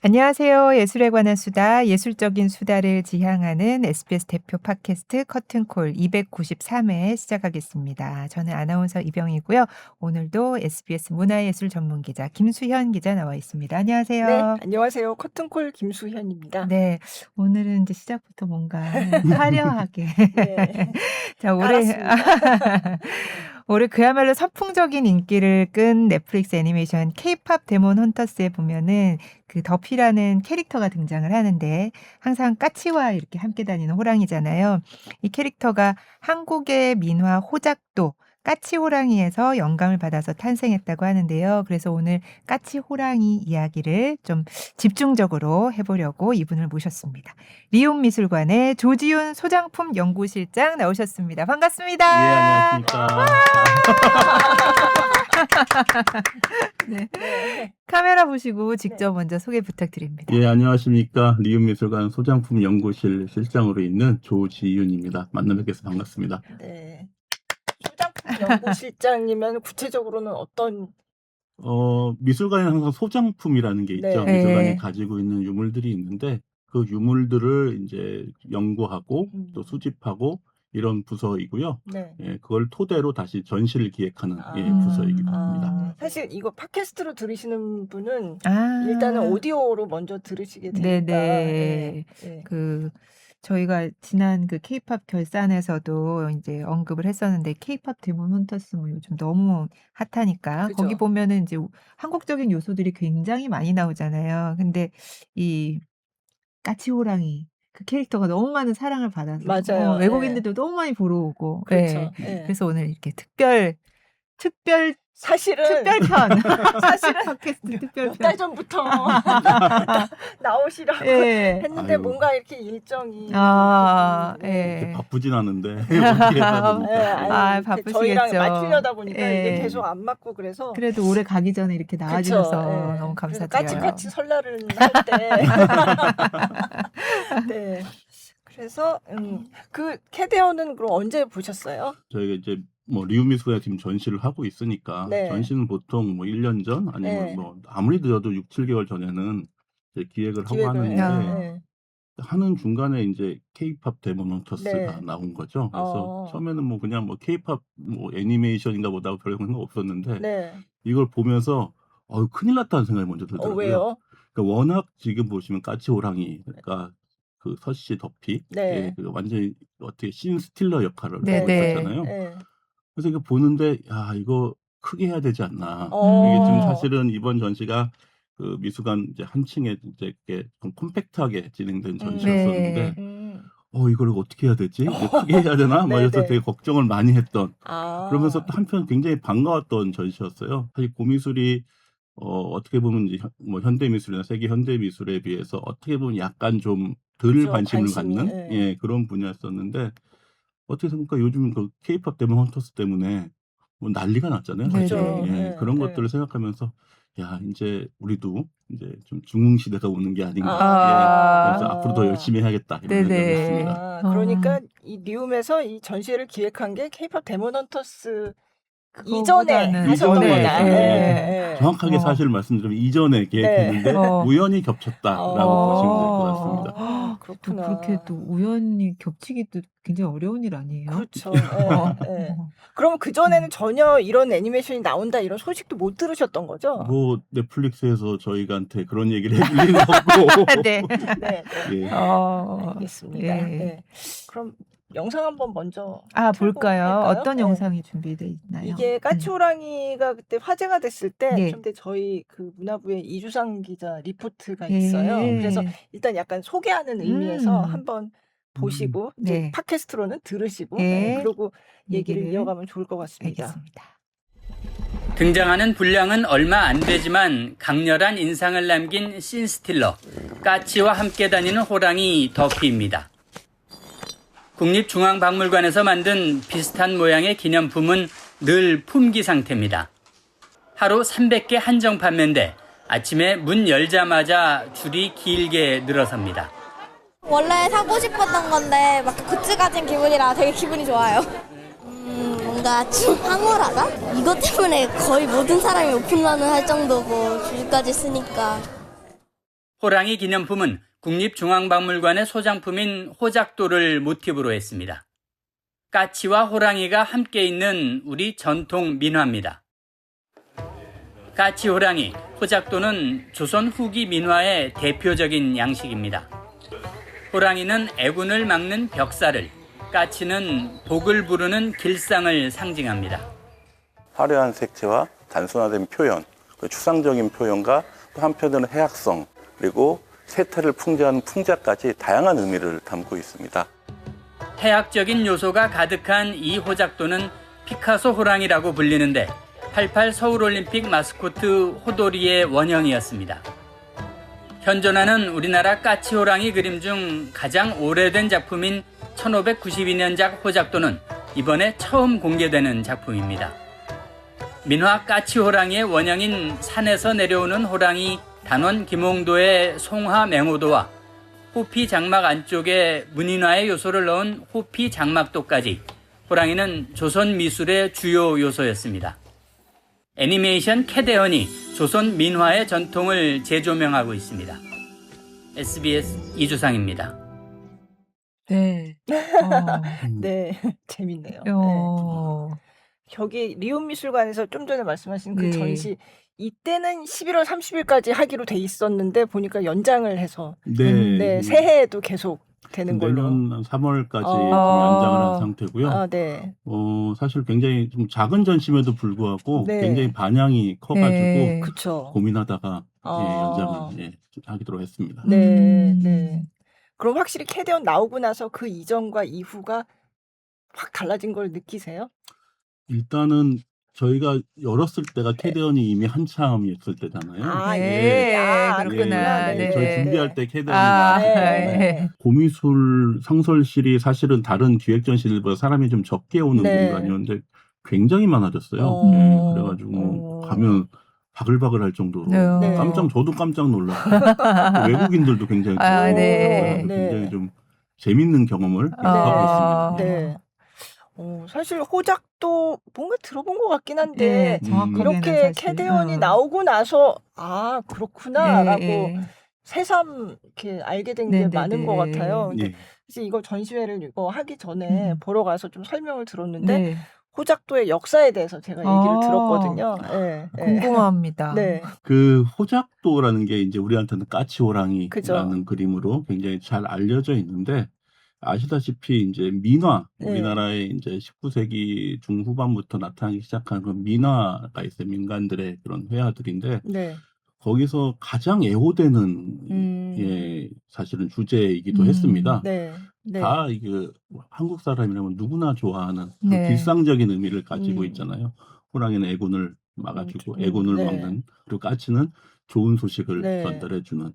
안녕하세요. 예술에 관한 수다, 예술적인 수다를 지향하는 SBS 대표 팟캐스트 커튼콜 293회 시작하겠습니다. 저는 아나운서 이병이고요. 오늘도 SBS 문화예술 전문 기자 김수현 기자 나와 있습니다. 네, 안녕하세요. 안녕하세요. 커튼콜 김수현입니다. 네, 오늘은 이제 시작부터 뭔가 화려하게. 네, 자, 알았습니다. 올해 그야말로 선풍적인 인기를 끈 넷플릭스 애니메이션 K-팝 데몬 헌터스에 보면은 그 더피라는 캐릭터가 등장을 하는데 항상 까치와 이렇게 함께 다니는 호랑이잖아요. 이 캐릭터가 한국의 민화 호작도 까치 호랑이에서 영감을 받아서 탄생했다고 하는데요. 그래서 오늘 까치 호랑이 이야기를 좀 집중적으로 해보려고 이분을 모셨습니다. 리움 미술관의 조지윤 소장품 연구실장 나오셨습니다. 반갑습니다. 예, 안녕하십니까. 네. 네, 카메라 보시고 직접 먼저 소개 부탁드립니다. 예, 안녕하십니까. 리움미술관 소장품 연구실 실장으로 있는 조지윤입니다. 만나 뵙게서 반갑습니다. 네. 소장품 연구실장이면 구체적으로는 어떤? 미술관에는 항상 소장품이라는 게 있죠. 네. 미술관이 네. 가지고 있는 유물들이 있는데 그 유물들을 이제 연구하고 또 수집하고 이런 부서이고요. 네. 예, 그걸 토대로 다시 전시를 기획하는 아. 부서이기도 합니다. 사실 이거 팟캐스트로 들으시는 분은 아. 일단은 오디오로 먼저 들으시게 되니까. 네네. 네. 저희가 지난 그 K-팝 결산에서도 이제 언급을 했었는데 K-팝 데몬 헌터스 뭐 요즘 너무 핫하니까 그죠. 거기 보면은 이제 한국적인 요소들이 굉장히 많이 나오잖아요. 근데 이 까치 호랑이 그 캐릭터가 너무 많은 사랑을 받아서 맞아요. 외국인들도 너무 많이 보러 오고. 그렇죠. 예. 네. 그래서 오늘 이렇게 특별편 사실은 사실은 팟캐스트 몇 특별편. 달 전부터 나오시라고 예. 했는데 아유. 뭔가 이렇게 일정이 예. 바쁘진 않은데 어떻게 하다 네, 보니까. 아니, 바쁘시겠죠. 저희랑 맞추려다 보니까 예. 이게 계속 안 맞고 그래서 그래도 올해 가기 전에 이렇게 나와주셔서 그쵸, 예. 너무 그래서 감사드려요. 까치까치 설날을 할 때 네. 그래서 그 캐데어는 그럼 언제 보셨어요? 저희가 이제 뭐 리움미술관에 지금 전시를 하고 있으니까 네. 전시는 보통 뭐 1년 전 아니면 네. 뭐 아무리 늦어도 6, 7개월 전에는 이제 기획을 하고 기획을 하는데 네. 하는 중간에 이제 K-팝 데몬 헌터스가 네. 나온 거죠. 그래서 어. 처음에는 뭐 그냥 뭐 K-팝 뭐 애니메이션인가 보다 별 생각 없었는데 네. 이걸 보면서 큰일 났다는 생각이 먼저 들더라고요. 왜요? 그러니까 워낙 지금 보시면 까치 호랑이 그러니까 그 서씨 더피 네. 그 완전히 어떻게 신 스틸러 역할을 네, 하고 네. 있었잖아요. 네. 그래서 이거 보는데 야 이거 크게 해야 되지 않나. 이게 지금 어. 사실은 이번 전시가 그 미술관 이제 한 층에 이제 이렇게 좀 컴팩트하게 진행된 전시였었는데 네. 이걸 어떻게 해야 되지? 이제 크게 해야 되나? 막 이래서 네네. 되게 걱정을 많이 했던. 아. 그러면서 또 한편 굉장히 반가웠던 전시였어요. 사실 고미술이 어떻게 보면 이제 뭐 현대미술이나 세계 현대미술에 비해서 어떻게 보면 약간 좀 덜 그죠, 관심을 관심이, 갖는 예. 그런 분야였었는데 어떻게 생각하니까 요즘 그 K-팝 데몬 헌터스 때문에 뭐 난리가 났잖아요. 네, 사실. 네. 네, 그런 네. 것들을 생각하면서 야 이제 우리도 이제 좀 중흥 시대가 오는 게 아닌가. 아. 그래서 앞으로 더 열심히 해야겠다 이런 네네. 생각을 했습니다. 그러니까 이 리움에서 이 전시회를 기획한 게 K-팝 데몬 헌터스 이전에 그거보다는 하셨던 이전에, 거다. 예. 예, 예. 정확하게 사실 말씀드리면 이전에 계획했는데 우연히 겹쳤다라고 보시면 될 것 같습니다. 또 그렇구나. 그렇게 또 우연히 겹치기도 굉장히 어려운 일 아니에요? 그렇죠. 예, 예. 그럼 그 전에는 전혀 이런 애니메이션이 나온다 이런 소식도 못 들으셨던 거죠? 뭐 넷플릭스에서 저희한테 그런 얘기를 해줄 리는 없고. 네. 네. 예. 알겠습니다. 네. 네. 그럼 영상 한번 먼저 볼까요? 할까요? 어떤 네. 영상이 준비되어 있나요? 이게 까치호랑이가 그때 화제가 됐을 때 네. 그때 저희 그 문화부에 이주상 기자 리포트가 네. 있어요. 그래서 일단 약간 소개하는 의미에서 한번 보시고 이제 네. 팟캐스트로는 들으시고 네. 그러고 얘기를 얘기를 이어가면 좋을 것 같습니다. 알겠습니다. 등장하는 분량은 얼마 안 되지만 강렬한 인상을 남긴 씬스틸러, 까치와 함께 다니는 호랑이 더피입니다. 국립중앙박물관에서 만든 비슷한 모양의 기념품은 늘 품귀 상태입니다. 하루 300개 한정 판매인데 아침에 문 열자마자 줄이 길게 늘어섭니다. 원래 사고 싶었던 건데 막 굿즈 가진 기분이라 되게 기분이 좋아요. 뭔가 좀 황홀하다? 이것 때문에 거의 모든 사람이 오픈런을 할 정도고 줄까지 쓰니까 호랑이 기념품은 국립중앙박물관의 소장품인 호작도를 모티브로 했습니다. 까치와 호랑이가 함께 있는 우리 전통 민화입니다. 까치 호랑이, 호작도는 조선 후기 민화의 대표적인 양식입니다. 호랑이는 애군을 막는 벽살을, 까치는 복을 부르는 길상을 상징합니다. 화려한 색채와 단순화된 표현, 추상적인 표현과 또 한편으로는 해학성, 그리고 세태를 풍자하는 풍자까지 다양한 의미를 담고 있습니다. 해학적인 요소가 가득한 이 호작도는 피카소 호랑이라고 불리는데 88 서울올림픽 마스코트 호돌이의 원형이었습니다. 현존하는 우리나라 까치 호랑이 그림 중 가장 오래된 작품인 1592년작 호작도는 이번에 처음 공개되는 작품입니다. 민화 까치 호랑이의 원형인 산에서 내려오는 호랑이 단원 김홍도의 송화 맹호도와 호피 장막 안쪽에 문인화의 요소를 넣은 호피 장막도까지 호랑이는 조선 미술의 주요 요소였습니다. 애니메이션 캐대언이 조선 민화의 전통을 재조명하고 있습니다. SBS 이주상입니다. 네. 네, 재밌네요. 어. 저기 리움미술관에서 좀 전에 말씀하신 그 네. 전시 이때는 11월 30일까지 하기로 돼 있었는데 보니까 연장을 해서 네, 새해에도 계속 되는 걸로. 내년 3월까지 아. 연장을 한 상태고요. 아, 네. 사실 굉장히 좀 작은 전심에도 불구하고 네. 굉장히 반향이 커가지고 네. 그렇죠. 고민하다가 아. 연장을 하기로 했습니다. 네, 네. 그럼 확실히 캐대언 나오고 나서 그 이전과 이후가 확 달라진 걸 느끼세요? 일단은 저희가 열었을 때가 캐대언이 이미 한참이었을 때잖아요. 아, 네. 아, 그렇구나. 네. 저희 네. 준비할 때 캐대언이 아, 네. 네. 고미술 상설실이 사실은 다른 기획전시들보다 사람이 좀 적게 오는 네. 공간이었는데 굉장히 많아졌어요. 어. 그래가지고 뭐 어. 가면 바글바글 할 정도로 네. 저도 깜짝 놀랐고 외국인들도 굉장히 아, 좋아하고 네. 굉장히 좀 재밌는 경험을 네. 하고 있습니다. 네. 사실 호작도 뭔가 들어본 것 같긴 한데 네, 정확하게는 이렇게 사실. 캐대언이 나오고 나서 아 그렇구나라고 네. 새삼 이렇게 알게 된 게 네, 네, 많은 네. 것 같아요. 근데 예. 사실 이거 전시회를 이거 하기 전에 보러 가서 좀 설명을 들었는데 네. 호작도의 역사에 대해서 제가 얘기를 아. 들었거든요. 네, 네. 궁금합니다. 네, 그 호작도라는 게 이제 우리한테는 까치호랑이라는 그죠. 그림으로 굉장히 잘 알려져 있는데 아시다시피 이제 민화 네. 우리나라에 이제 19세기 중후반부터 나타나기 시작한 그런 민화가 있어요. 민간들의 그런 회화들인데 네. 거기서 가장 애호되는 사실은 주제이기도 했습니다. 네. 네. 다 이게 한국 사람이라면 누구나 좋아하는 그 네. 길상적인 의미를 가지고 음. 있잖아요. 호랑이는 애군을 막아주고 네. 애군을 막는 그리고 까치는 좋은 소식을 네. 전달해주는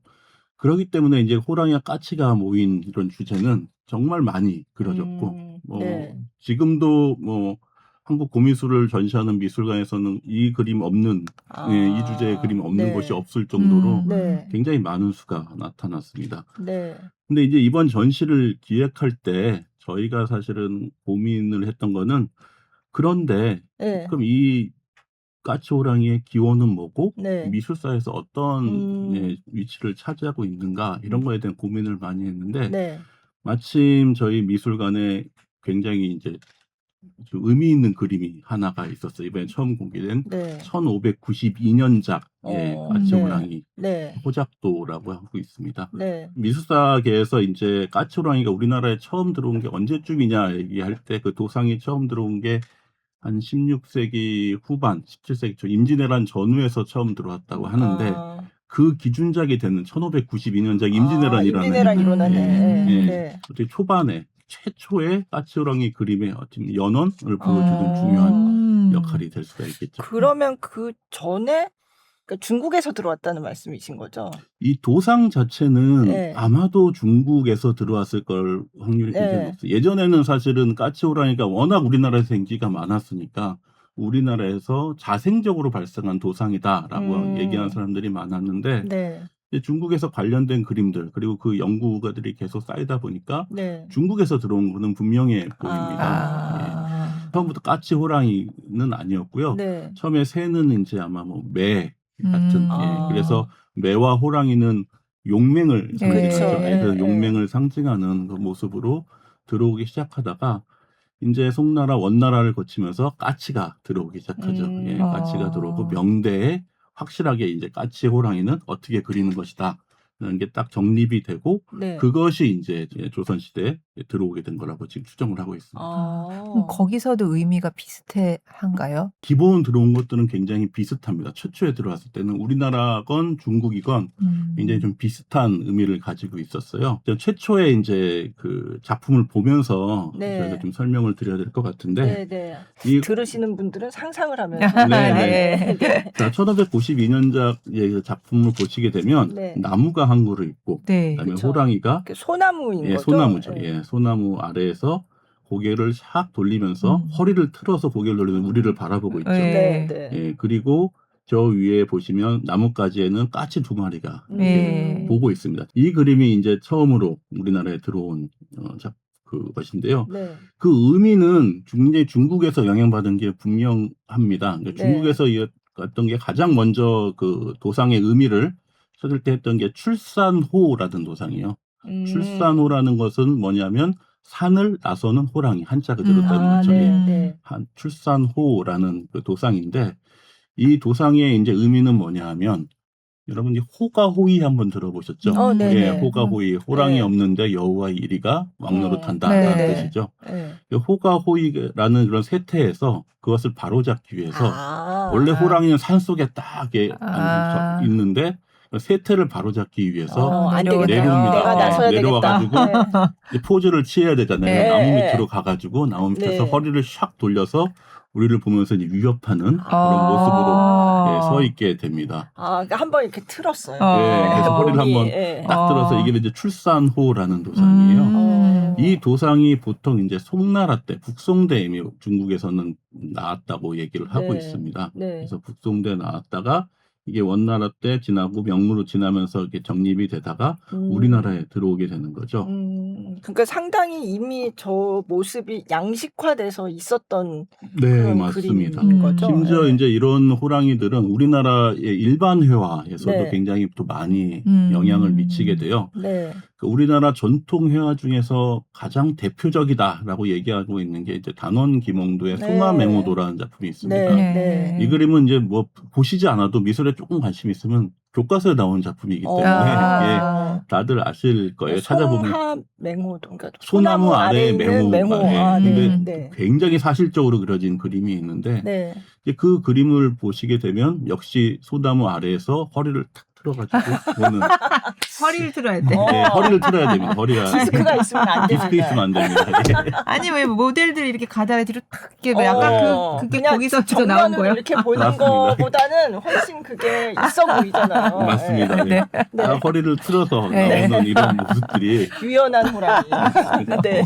그렇기 때문에 이제 호랑이와 까치가 모인 이런 주제는 정말 많이 그려졌고 네. 지금도 뭐 한국 고미술을 전시하는 미술관에서는 이 그림 없는 이 주제의 그림 없는 네. 곳이 없을 정도로 네. 굉장히 많은 수가 나타났습니다. 네. 근데 이제 이번 전시를 기획할 때 저희가 사실은 고민을 했던 거는 그런데 네. 그럼 이 까치호랑이의 기원은 뭐고 네. 미술사에서 어떤 위치를 차지하고 있는가 이런 거에 대한 고민을 많이 했는데 네. 마침 저희 미술관에 굉장히 이제 좀 의미 있는 그림이 하나가 있었어요. 이번에 처음 공개된 네. 1592년작 까치호랑이 네. 호작도라고 하고 있습니다. 네. 미술사계에서 이제 까치호랑이가 우리나라에 처음 들어온 게 언제쯤이냐 얘기할 때 그 도상이 처음 들어온 게 한 16세기 후반, 17세기 초 임진왜란 전후에서 처음 들어왔다고 하는데 그 기준작이 되는 1592년작 임진왜란이라는 임진왜란 일어나네. 어떻게 초반에 최초의 까치호랑이 그림의 어떤 연원을 보여주는 중요한 역할이 될 수가 있겠죠. 그러면 그 전에 그러니까 중국에서 들어왔다는 말씀이신 거죠? 이 도상 자체는 네. 아마도 중국에서 들어왔을 걸 확률이 굉장히 높아요. 예전에는 사실은 까치호랑이가 워낙 우리나라에서 인기가 많았으니까 우리나라에서 자생적으로 발생한 도상이다라고 얘기하는 사람들이 많았는데 네. 이제 중국에서 관련된 그림들 그리고 그 연구가들이 계속 쌓이다 보니까 네. 중국에서 들어온 거는 분명해 보입니다. 처음부터 까치호랑이는 아니었고요. 네. 처음에 새는 이제 아마 뭐 매 같은 그래서 매와 호랑이는 용맹을 네. 상징하죠. 그쵸. 예, 그래서 예. 용맹을 상징하는 그 모습으로 들어오기 시작하다가 이제 송나라 원나라를 거치면서 까치가 들어오기 시작하죠. 예, 까치가 들어오고 명대에 확실하게 이제 까치 호랑이는 어떻게 그리는 것이다. 라는 게 딱 정립이 되고 네. 그것이 이제 조선시대에 들어오게 된 거라고 지금 추정을 하고 있습니다. 그럼 거기서도 의미가 비슷한가요? 기본 들어온 것들은 굉장히 비슷합니다. 최초에 들어왔을 때는 우리나라건 중국이건 굉장히 좀 비슷한 의미를 가지고 있었어요. 최초에 이제 그 작품을 보면서 네. 저희가 좀 설명을 드려야 될 것 같은데 네, 네. 이 들으시는 분들은 상상을 하면서 네, 자, 1592년작 작품을 보시게 되면 네. 나무가 한 그루 있고 네. 그다음에 그쵸. 호랑이가 소나무인 예, 거죠. 소나무죠. 예. 예, 소나무 아래에서 고개를 샥 돌리면서 음. 허리를 틀어서 고개를 돌리면서 우리를 바라보고 있죠. 네. 네, 네. 예, 그리고 저 위에 보시면 나뭇가지에는 까치 2마리가 네. 보고 있습니다. 이 그림이 이제 처음으로 우리나라에 들어온 그것인데요. 네. 그 의미는 굉장히 중국에서 영향받은 게 분명합니다. 그러니까 네. 중국에서 어떤 게 가장 먼저 그 도상의 의미를 찾을 때 했던 게 출산호라는 도상이에요. 출산호라는 것은 뭐냐면 산을 나서는 호랑이 한자 그대로 따는 거죠. 네, 예. 네. 출산호라는 그 도상인데 이 도상의 이제 의미는 뭐냐 하면 여러분 이 호가호의 한번 들어보셨죠? 네, 예, 네. 호가호의 호랑이 네. 없는데 여우와 이리가 왕노릇한다라는 네. 뜻이죠. 네. 호가호의라는 그런 세태에서 그것을 바로잡기 위해서 원래 호랑이는 산 속에 딱 있는데 세태를 바로잡기 위해서 안 되겠다. 내려옵니다. 내가 나서야 내려와가지고 되겠다. 이제 포즈를 취해야 되잖아요. 네. 나무 밑으로 가가지고 나무 밑에서 네. 허리를 샥 돌려서 우리를 보면서 이제 위협하는 그런 모습으로 서 있게 됩니다. 그러니까 한번 이렇게 틀었어요. 예, 그래서 허리를 한번 딱 들어서 이게 이제 출산호라는 도상이에요. 이 도상이 보통 이제 송나라 때 북송대에 중국에서는 나왔다고 얘기를 하고 네. 있습니다. 네. 그래서 북송대에 나왔다가 이게 원나라 때 지나고 명무로 지나면서 이렇게 정립이 되다가 우리나라에 들어오게 되는 거죠. 그러니까 상당히 이미 저 모습이 양식화돼서 있었던 네, 그런 맞습니다. 그림인 거죠. 심지어 네. 이제 이런 호랑이들은 우리나라의 일반 회화에서도 네. 굉장히 또 많이 영향을 미치게 돼요. 네. 그 우리나라 전통 회화 중에서 가장 대표적이다라고 얘기하고 있는 게 이제 단원 김홍도의 네. 송화맹호도라는 작품이 있습니다. 네. 네. 이 그림은 이제 뭐 보시지 않아도 미술에 조금 관심 있으면 교과서에 나온 작품이기 때문에 예, 다들 아실 거예요. 찾아보면 송화맹호도, 그러니까 소나무 아래 있는 맹호. 네. 근데 네. 굉장히 사실적으로 그려진 그림이 있는데 네. 이제 그 그림을 보시게 되면 역시 소나무 아래에서 허리를 탁 틀어가지고 보는 허리를 틀어야 돼. 네, 허리를 틀어야 됩니다. 허리가 디스크가 있으면 안 됩니다. 디스크 있으면 안 됩니다. 예. 아니 왜 모델들이 이렇게 가다가 뒤로 탁 이렇게 약간 그게 그냥 거기서 나온 정면으로 거예요? 이렇게 보는 맞습니다. 거보다는 훨씬 그게 있어 보이잖아요. 맞습니다. 네. 예. 다 허리를 틀어서 네. 나오는 이런 모습들이 유연한 호랑이. 네.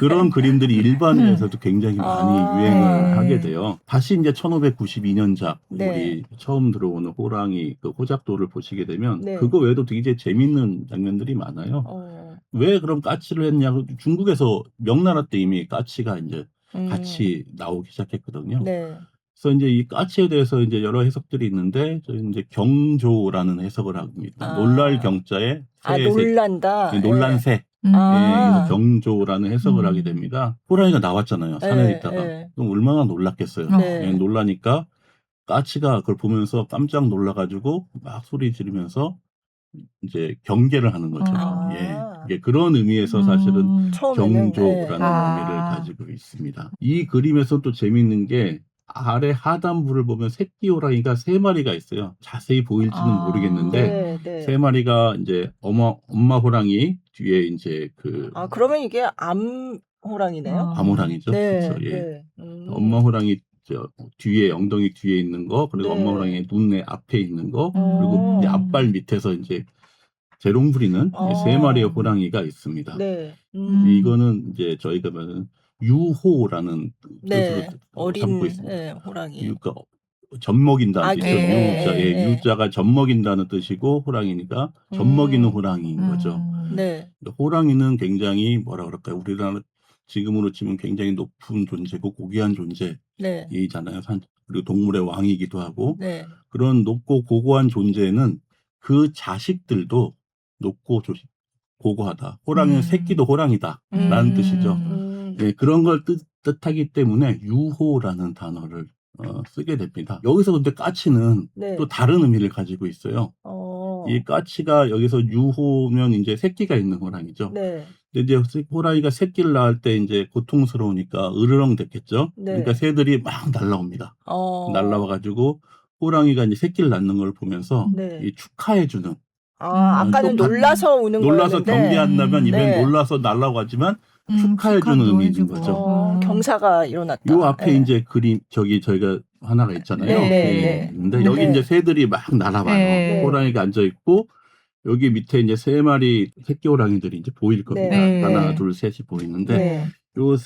그런 그림들이 일반에서도 굉장히 많이 유행을 네. 하게 돼요. 다시 이제 1592년작 네. 우리 처음 들어오는 호랑이 그 호작도를 보시게 되면 네. 그거 외에도 되게 재밌는 장면들이 많아요. 왜 그럼 까치를 했냐고 중국에서 명나라 때 이미 까치가 이제 같이 나오기 시작했거든요. 네. 그래서 이제 이 까치에 대해서 이제 여러 해석들이 있는데 저희 이제 경조라는 해석을 합니다. 놀랄 경자에 놀란다. 놀란 새. 예, 그래서 경조라는 해석을 하게 됩니다. 호랑이가 나왔잖아요. 산에 있다가. 그럼 얼마나 놀랐겠어요. 네. 예, 놀라니까 까치가 그걸 보면서 깜짝 놀라가지고 막 소리 지르면서 이제 경계를 하는 거죠. 예, 이게 그런 의미에서 사실은 처음에는, 경조라는 의미를 가지고 있습니다. 이 그림에서 또 재밌는 게 아래 하단부를 보면 새끼 호랑이가 3마리가 있어요. 자세히 보일지는 모르겠는데 네. 3마리가 이제 엄마 호랑이 뒤에 이제 그러면 이게 암 호랑이네요. 암호랑이죠. 네. 그렇죠. 예. 네. 엄마 호랑이 뒤에 엉덩이 뒤에 있는 거 그리고 네. 엄마 호랑이 눈에 앞에 있는 거 그리고 이제 앞발 밑에서 이제 재롱 부리는 3마리의 호랑이가 있습니다. 네. 이거는 이제 저희가 말하는 유호라는 뜻으로 삼고 어린 있습니다. 호랑이. 그러니까 젖먹인다는 뜻이죠. 네. 유자, 네. 유자가 젖먹인다는 뜻이고 호랑이니까 젖먹이는 호랑이인 거죠. 네. 호랑이는 굉장히 뭐라 그럴까요? 우리나라 지금으로 치면 굉장히 높은 존재고 고귀한 존재이잖아요. 그리고 동물의 왕이기도 하고 네. 그런 높고 고고한 존재는 그 자식들도 높고 고고하다. 호랑이는 새끼도 호랑이다라는 뜻이죠. 예, 그런 걸 뜻하기 때문에 유호라는 단어를 쓰게 됩니다. 여기서 근데 까치는 네. 또 다른 의미를 가지고 있어요. 이 까치가 여기서 유호면 이제 새끼가 있는 호랑이죠. 네. 근데 이제 호랑이가 새끼를 낳을 때 이제 고통스러우니까 으르렁 됐겠죠. 네. 그러니까 새들이 막 날라옵니다. 날라와가지고 호랑이가 이제 새끼를 낳는 걸 보면서 네. 이 축하해주는. 아까는 좀 놀라서 우는 놀라서 거였는데 경계한다면 이번엔 네. 놀라서 날라가지만 축하해주는 축하도 의미인 해주고. 거죠. 경사가 일어났다. 요 앞에 네. 이제 그림 저희가 하나가 있잖아요. 네, 네, 예. 네. 근데 여기 네. 이제 새들이 막 날아와요. 네. 호랑이가 앉아 있고 여기 밑에 이제 3마리 새끼 호랑이들이 이제 보일 겁니다. 네. 하나, 둘, 셋이 보이는데 네. 요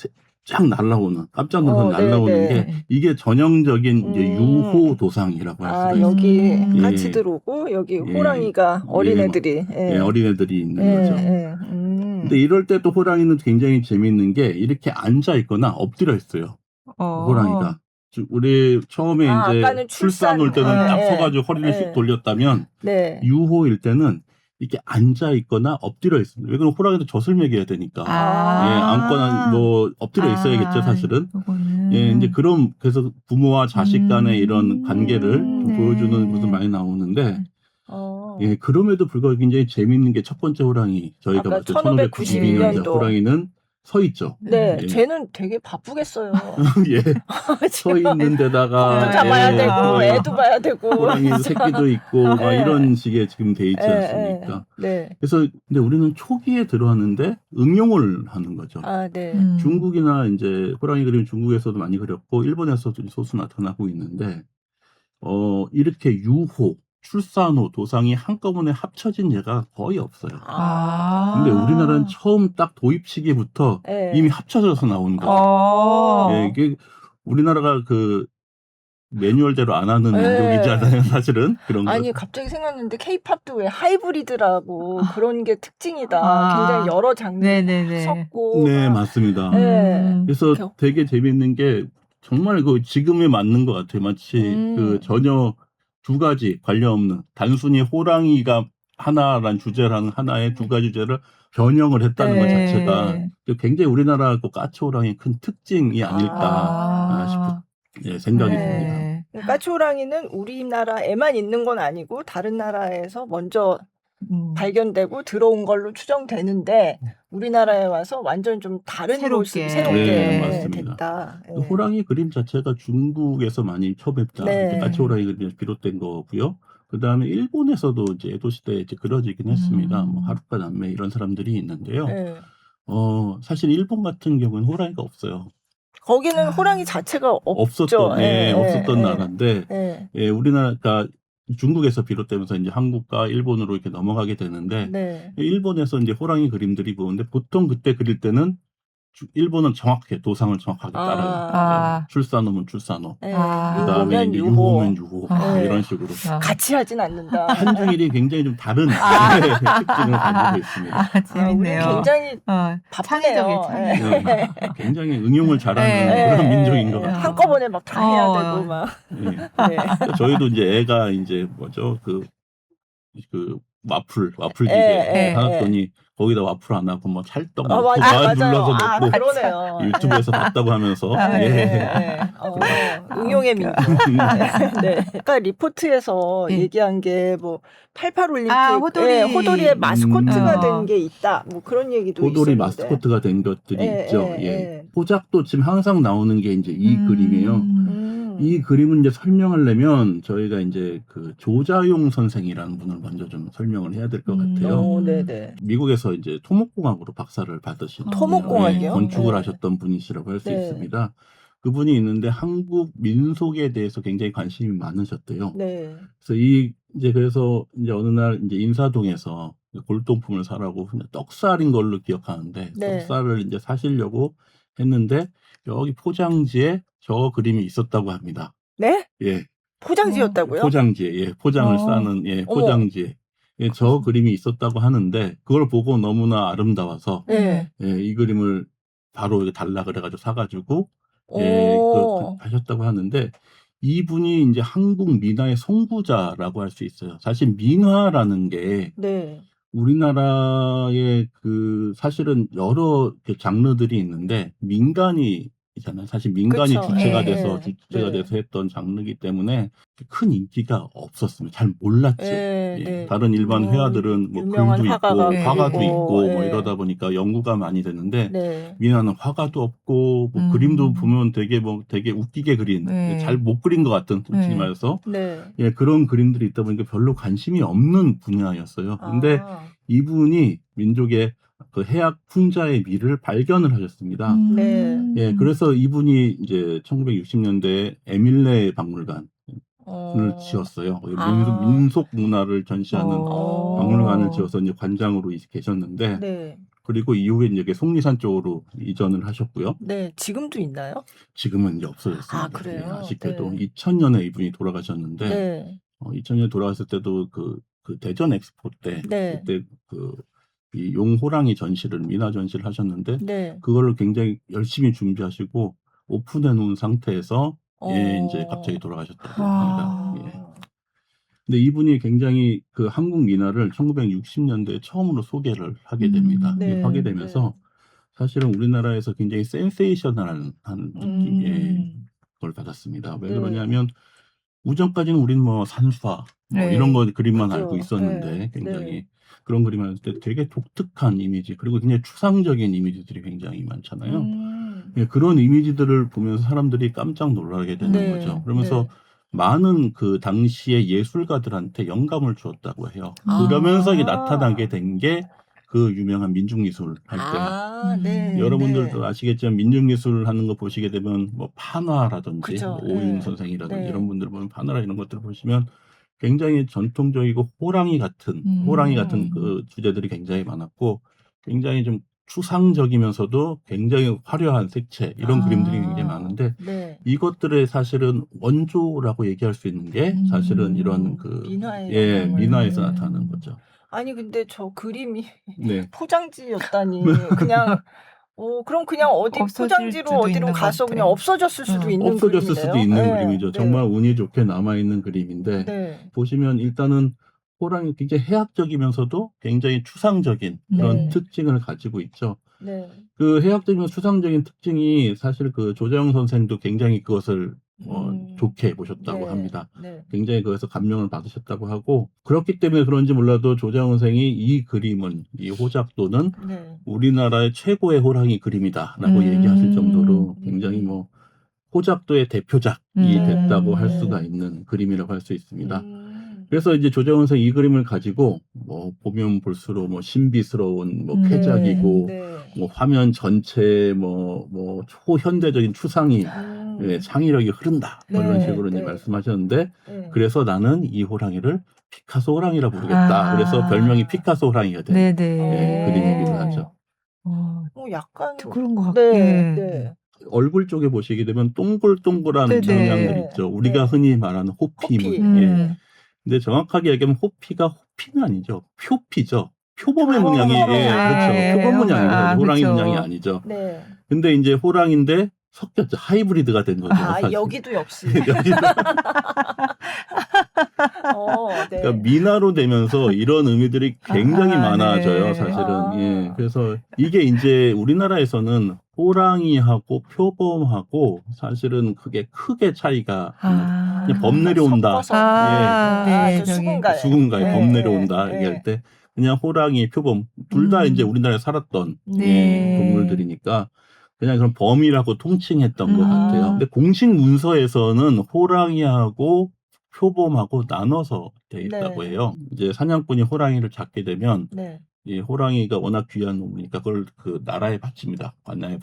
쫙 날라오는 깜짝 놀라서 날라오는 네, 게 네. 이게 전형적인 이제 유호 도상이라고 할 수가 있어요. 여기 예. 까치들 오고 여기 예. 어린이가 어린애들이 예, 어린애들이 있는 거죠. 근데 이럴 때 또 호랑이는 굉장히 재미있는 게 이렇게 앉아 있거나 엎드려 있어요. 호랑이가. 우리 처음에 이제 아까는 출산 올 때는 출산. 딱 예. 서가지고 허리를 예. 씩 돌렸다면 네. 유호일 때는 이렇게 앉아 있거나 엎드려 있습니다. 왜 그러면 호랑이도 젖을 먹여야 되니까. 예, 앉거나 뭐 엎드려 있어야겠죠, 사실은. 요거는. 예, 이제 그래서 부모와 자식 간의 이런 관계를 좀 네. 보여주는 것도 많이 나오는데, 예, 그럼에도 불구하고 굉장히 재밌는 게 첫 번째 호랑이, 저희가 아까 봤을 때 1592 1592년자 호랑이는 서 있죠. 네, 예. 쟤는 되게 바쁘겠어요. 예, 서 있는 데다가 도 잡아야 예, 되고 예, 애도 봐야 되고 호랑이 새끼도 있고 막 예. 이런 식의 지금 돼 있지 예, 않습니까? 네. 그래서 근데 우리는 초기에 들어왔는데 응용을 하는 거죠. 네. 중국이나 이제 호랑이 그림 중국에서도 많이 그렸고 일본에서도 소수 나타나고 있는데 이렇게 유호, 출산호, 도상이 한꺼번에 합쳐진 예가 거의 없어요. 근데 우리나라는 처음 딱 도입 시기부터 네. 이미 합쳐져서 나온 거예요. 예, 이게 우리나라가 그 매뉴얼대로 안 하는 네. 민족이잖아요, 사실은. 그런 거. 아니 갑자기 생각났는데 케이팝도 왜 하이브리드라고 그런 게 특징이다. 굉장히 여러 장르 네네네. 섞고 네, 맞습니다. 네. 그래서 되게 재밌는 게 정말 그 지금에 맞는 것 같아요. 마치 그 전혀 두 가지 관련 없는 단순히 호랑이가 하나란 주제라는 하나의 두 가지 주제를 변형을 했다는 것 자체가 굉장히 우리나라 그 까치 호랑이의 큰 특징이 아닐까 싶은 생각이 듭니다. 까치호랑이는 우리나라에만 있는 건 아니고 다른 나라에서 먼저 발견되고 들어온 걸로 추정되는데 우리나라에 와서 완전 좀 다른 모습 새롭게 네, 맞습니다. 됐다. 그 호랑이 그림 자체가 중국에서 많이 처음했다. 네. 까치 호랑이 그림이 비롯된 거고요. 그 다음에 일본에서도 이제 에도 시대에 이제 그려지긴 했습니다. 뭐 하루카 남메 이런 사람들이 있는데요. 네. 사실 일본 같은 경우는 호랑이가 없어요. 거기는 호랑이 자체가 없었던 없었던 나라인데, 예, 우리나라가 중국에서 비롯되면서 이제 한국과 일본으로 이렇게 넘어가게 되는데, 일본에서 이제 호랑이 그림들이 보는데 보통 그때 그릴 때는 일본은 정확해 도상을 정확하게 따라요. 출산호면 출산호, 그다음에 이제 유호면 유호 이런 식으로 같이 하진 않는다. 한중일이 굉장히 좀 다른 특징을 가지고 있습니다. 재밌네요. 굉장히 바쁘네요. 네. 굉장히 응용을 잘하는 그런 민족인 것 같아요. 한꺼번에 막 다 해야 되고 막. 네. 저희도 이제 애가 이제 뭐죠 그 와플 기계 사놨더니 거기다 와플 안 하고 뭐 찰떡 맞아요. 눌러서 먹고 그러네요. 유튜브에서 봤다고 하면서 응용의 민족. 네. 아까 리포트에서 얘기한 게 뭐 88 올림픽 호돌이의 마스코트가 된 게 있다. 뭐 그런 얘기도 호돌이 있었는데. 마스코트가 된 것들이 있죠. 포작도 지금 항상 나오는 게 이제 이 그림이에요. 이 그림을 이제 설명하려면 저희가 이제 그 조자용 선생이라는 분을 먼저 좀 설명을 해야 될 것 같아요. 미국에서 이제 토목공학으로 박사를 받으신 토목공학이요? 건축을 하셨던 분이시라고 할 수 있습니다. 그분이 있는데 한국 민속에 대해서 굉장히 관심이 많으셨대요. 그래서 이제 어느 날 이제 인사동에서 골동품을 사라고 떡살인 걸로 기억하는데 떡살을 이제 사시려고 했는데 여기 포장지에 저 그림이 있었다고 합니다. 네? 예. 포장지였다고요? 포장지에 포장을 싸는 포장지에 저 그림이 있었다고 하는데 그걸 보고 너무나 아름다워서 이 그림을 바로 달라 그래가지고 사가지고 하셨다고 하는데 이분이 이제 한국 민화의 선구자라고 할 수 있어요. 사실 민화라는 게 우리나라의 그 사실은 여러 그 장르들이 있는데 민간이잖아요. 사실 민간이 그쵸. 주체가 예, 돼서 예. 주체가 네. 돼서 했던 장르이기 때문에 큰 인기가 없었습니다. 잘 몰랐죠. 예, 예. 네. 다른 일반 회화들은 뭐 유명한 글도 화가가 있고 화가도 그리고, 있고 뭐 예. 이러다 보니까 연구가 많이 됐는데 네. 미나는 화가도 없고 뭐 그림도 보면 되게 웃기게 그린 네. 잘 못 그린 것 같은 솔직히 네. 말해서 네. 예, 그런 그림들이 있다 보니까 별로 관심이 없는 분야였어요. 근데 아, 이분이 민족의 그 해학 풍자의 미를 발견을 하셨습니다. 네. 예, 그래서 이분이 이제 1960년대에 에밀레 박물관을 지었어요. 아. 민속 문화를 전시하는 박물관을 지어서 이제 관장으로 계셨는데, 네. 그리고 이후에 이제 속리산 쪽으로 이전을 하셨고요. 네. 지금도 있나요? 지금은 이제 없어졌습니다. 아, 그래요? 예, 아쉽게도 네. 2000년에 이분이 돌아가셨는데, 네. 2000년에 돌아갔을 때도 그 대전 엑스포 때, 네. 그때 이 용호랑이 전시를, 미나 전시를 하셨는데, 네. 그거를 굉장히 열심히 준비하시고, 오픈해 놓은 상태에서, 예, 어. 이제 갑자기 돌아가셨다고 아. 합니다. 예. 근데 이분이 굉장히 그 한국 미나를 1960년대에 처음으로 소개를 하게 됩니다. 네. 하게 되면서, 사실은 우리나라에서 굉장히 센세이셔널한 느낌의 걸 받았습니다. 왜 네. 그러냐면, 우전까지는 우리는 뭐 산수화 뭐 네. 이런 거 그림만 그죠. 알고 있었는데 네. 굉장히 네. 그런 그림을 할 때 되게 독특한 이미지 그리고 굉장히 추상적인 이미지들이 굉장히 많잖아요. 예, 그런 이미지들을 보면서 사람들이 깜짝 놀라게 되는 네. 거죠. 그러면서 네. 많은 그 당시의 예술가들한테 영감을 주었다고 해요. 아. 그러면서 이게 나타나게 된 게 그 유명한 민중미술 할 때. 아, 네. 여러분들도 네. 아시겠지만 민중미술 하는 거 보시게 되면 뭐 판화라든지 그죠. 뭐 오윤 네. 선생이라든지 네. 이런 분들 보면 판화라 이런 것들을 보시면 굉장히 전통적이고 호랑이 같은 그 주제들이 굉장히 많았고 굉장히 좀 추상적이면서도 굉장히 화려한 색채 이런 그림들이 굉장히 많은데 네. 이것들의 사실은 원조라고 얘기할 수 있는 게 사실은 이런 그 민화의 예, 영향을. 민화에서 나타나는 거죠. 아니 근데 저 그림이 네. 포장지였다니 그냥 그럼 그냥 어디 없어질 포장지로 수도 어디로 있는 가서 것 그냥 같아요. 없어졌을 수도 있는 없어졌을 그림이네요. 수도 있는 네. 그림이죠. 네. 정말 운이 좋게 남아있는 그림인데 네. 보시면 일단은 호랑이 굉장히 해학적이면서도 굉장히 추상적인 그런 네. 특징을 가지고 있죠. 네. 그 해학적이면서 추상적인 특징이 사실 그 조재영 선생도 굉장히 그것을 좋게 보셨다고 네. 합니다. 네. 굉장히 그것에서 감명을 받으셨다고 하고 그렇기 때문에 그런지 몰라도 조재영 선생이 이 그림은 이 호작도는 네. 우리나라의 최고의 호랑이 그림이다라고 얘기하실 정도로 굉장히 뭐 호작도의 대표작이 됐다고 할 수가 있는 그림이라고 할 수 있습니다. 그래서 이제 조재원 선생 이 그림을 가지고 뭐 보면 볼수록 뭐 신비스러운 뭐 쾌작이고 네. 뭐 화면 전체에 뭐 초현대적인 추상이 예, 창의력이 흐른다 뭐 이런 네, 식으로 이제 네. 말씀하셨는데 네. 그래서 나는 이 호랑이를 피카소 호랑이라 부르겠다. 그래서 별명이 피카소 호랑이가 된 네네. 예, 그림이기도 하죠. 약간 그런 것 같고. 네. 네. 얼굴 쪽에 보시게 되면 동글동글한 네네. 성향들 있죠. 우리가 네. 흔히 말하는 호피. 호피. 예. 근데 정확하게 얘기하면 호피가 호피는 아니죠. 표피죠. 표범의 문양이 그렇죠. 표범 문양이거든요. 호랑이 그렇죠. 문양이 아니죠. 네. 근데 이제 호랑인데 섞였죠. 하이브리드가 된 거죠. 사실. 여기도 역시. 네. 네. 그러니까 미나로 되면서 이런 의미들이 굉장히 많아져요. 네. 사실은. 예. 그래서 이게 이제 우리나라에서는 호랑이하고 표범하고 사실은 그게 크게 차이가 그냥 범 내려온다. 네, 수군가에. 수군가에 네. 범 내려온다 네. 얘기할 때 그냥 호랑이, 표범 둘 다 이제 우리나라에 살았던 네. 동물들이니까 그냥 그런 범이라고 통칭했던 것 같아요. 근데 공식 문서에서는 호랑이하고 표범하고 나눠서 돼 있다고 네. 해요. 이제 사냥꾼이 호랑이를 잡게 되면 네. 이 호랑이가 워낙 귀한 놈이니까 그걸 그 나라에 바칩니다.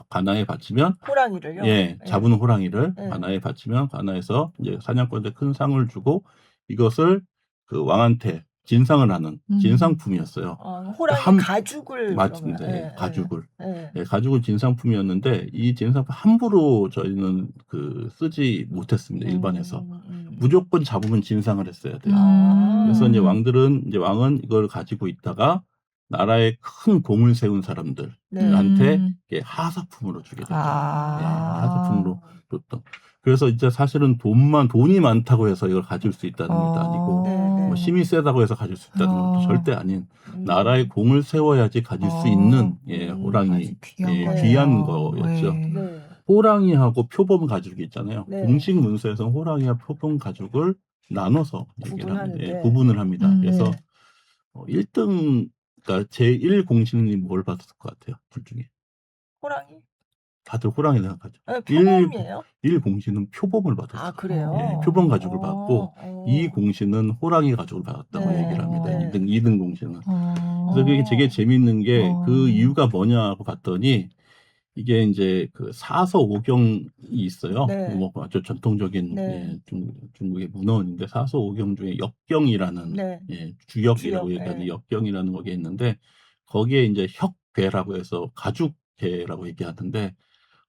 관아에 바치면 호랑이를요. 예, 잡은 호랑이를 네. 관아에 바치면 관아에서 이제 사냥꾼한테 큰 상을 주고 이것을 그 왕한테 진상을 하는 진상품이었어요. 호랑이 가죽을 맞습니다. 그러면. 예, 가죽을. 네. 예, 가죽은 진상품이었는데 이 진상품 함부로 저희는 그 쓰지 못했습니다. 일반에서 무조건 잡으면 진상을 했어야 돼요. 그래서 이제 왕은 이걸 가지고 있다가 나라에 큰 공을 세운 사람들한테 하사품으로 주게 되죠. 예, 하사품으로 줬던. 그래서 이제 사실은 돈이 많다고 해서 이걸 가질 수 있다는 것도 아니고 네. 뭐 힘이 세다고 해서 가질 수 있다는 것도 절대 아닌 나라의 음. 공을 세워야지 가질 수 있는 호랑이 아주 귀한 예, 거네요. 귀한 거였죠. 네. 네. 호랑이하고 표범 가죽이 있잖아요. 네. 공식 문서에서는 호랑이와 표범 가죽을 나눠서 얘기를 합니다. 구분하는데. 예, 구분을 합니다. 그래서 네. 1등, 그러니까 제1 공신이 뭘 받았을 것 같아요? 둘 중에. 호랑이? 다들 호랑이 생각하죠. 네, 표범이에요? 1 공신은 표범을 받았어요. 아, 그래요? 예, 표범 가죽을 받고 2 공신은 호랑이 가죽을 받았다고 네. 얘기를 합니다. 네. 2등 공신은. 어. 그래서 그게 되게 재밌는 게 어. 그 이유가 뭐냐고 봤더니 이게 이제 그 사서오경이 있어요. 네. 뭐 아주 전통적인 네. 예, 중국의 문헌인데 사서오경 중에 역경이라는 네. 예, 주역이라고 주역, 얘기하는 네. 역경이라는 게 있는데 거기에 이제 혁괴라고 해서 가죽괴라고 얘기하는데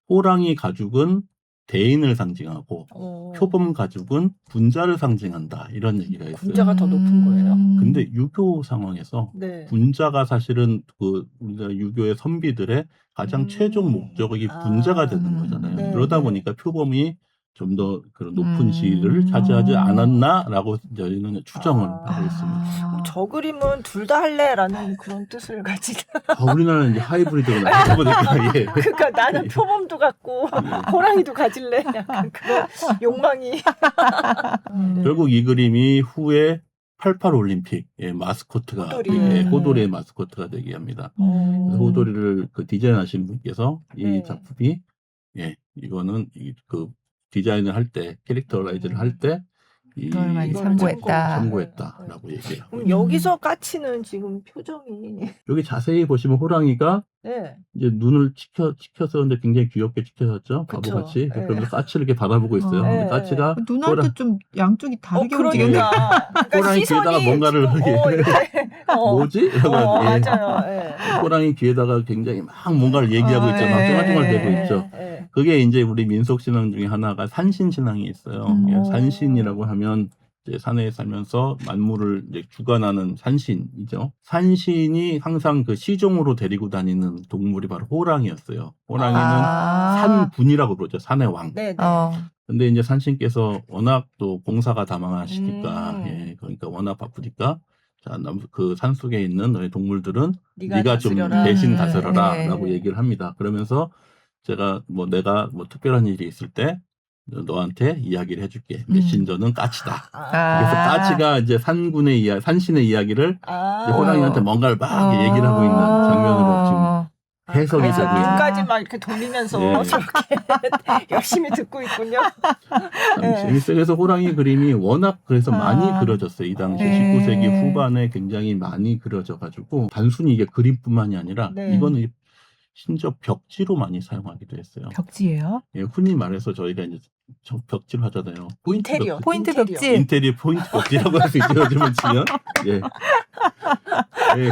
호랑이 가죽은 대인을 상징하고 표범 가죽은 군자를 상징한다 이런 얘기가 있어요. 군자가 더 높은 거예요? 근데 유교 상황에서 네. 군자가 사실은 그 우리나라 유교의 선비들의 가장 최종 목적이 군자가 되는 거잖아요. 네, 그러다 네. 보니까 표범이 좀 더 그런 높은 지위를 차지하지 않았나라고 저희는 추정을 하고 있습니다. 그럼 저 그림은 둘 다 할래라는 그런 뜻을 가지고. 우리나라는 이제 하이브리드가 나오다 보니까 예. 그러니까 나는 표범도 갖고 호랑이도 가질래. 약간 그런 욕망이. 결국 이 그림이 후에 88 올림픽 마스코트가 호돌이. 호돌이의 마스코트가 되게 합니다. 그래서 호돌이를 그 디자인하신 분께서 이 네. 작품이 이거는 그 디자인을 할 때 캐릭터라이즈를 할 때 이걸 많이 이걸 참고했다라고 얘기해요. 그럼 여기서 까치는 지금 표정이. 여기 자세히 보시면 호랑이가 네. 이제 눈을 치켜서 근데 굉장히 귀엽게 치켜졌죠. 그쵸. 바보같이. 네. 그러면서 까치를 이렇게 바라보고 있어요. 네. 근데 까치가 눈알도 좀 양쪽이 다르게 움직였네. 그러니까 호랑이 귀에다가 뭔가를 뭐지? 이러고 맞아요. 예. 호랑이 귀에다가 굉장히 막 뭔가를 얘기하고 있죠. 막 쫑알쫑알대고 있죠. 예. 그게 이제 우리 민속 신앙 중에 하나가 산신 신앙이 있어요. 예, 산신이라고 하면 이제 산에 살면서 만물을 이제 주관하는 산신이죠. 산신이 항상 그 시종으로 데리고 다니는 동물이 바로 호랑이였어요. 호랑이는 산군이라고 부르죠. 산의 왕. 네. 근데 이제 산신께서 워낙 또 공사가 다망하시니까 그러니까 워낙 바쁘니까 자, 그 산속에 있는 너희 동물들은 네가 좀 다스려라. 대신 다스려라라고 네. 얘기를 합니다. 그러면서 내가 특별한 일이 있을 때 너한테 이야기를 해줄게. 메신저는 까치다. 그래서 까치가 이제 산신의 이야기를 이제 호랑이한테 뭔가를 막 얘기를 하고 있는 장면으로 지금 해석이 되고 있는. 눈까지 막 이렇게 돌리면서 저렇게 열심히 듣고 있군요. 재밌어요. 그래서 호랑이 그림이 워낙 그래서 많이 그려졌어요. 이 당시 19세기 후반에 굉장히 많이 그려져가지고 단순히 이게 그림뿐만이 아니라 이거는 심지어 벽지로 많이 사용하기도 했어요. 벽지예요? 예, 흔히 말해서 저희가 이제 벽지를 하잖아요. 포인트 벽지. 인테리어 포인트 벽지라고 할 수 있죠. 요즘은 치면.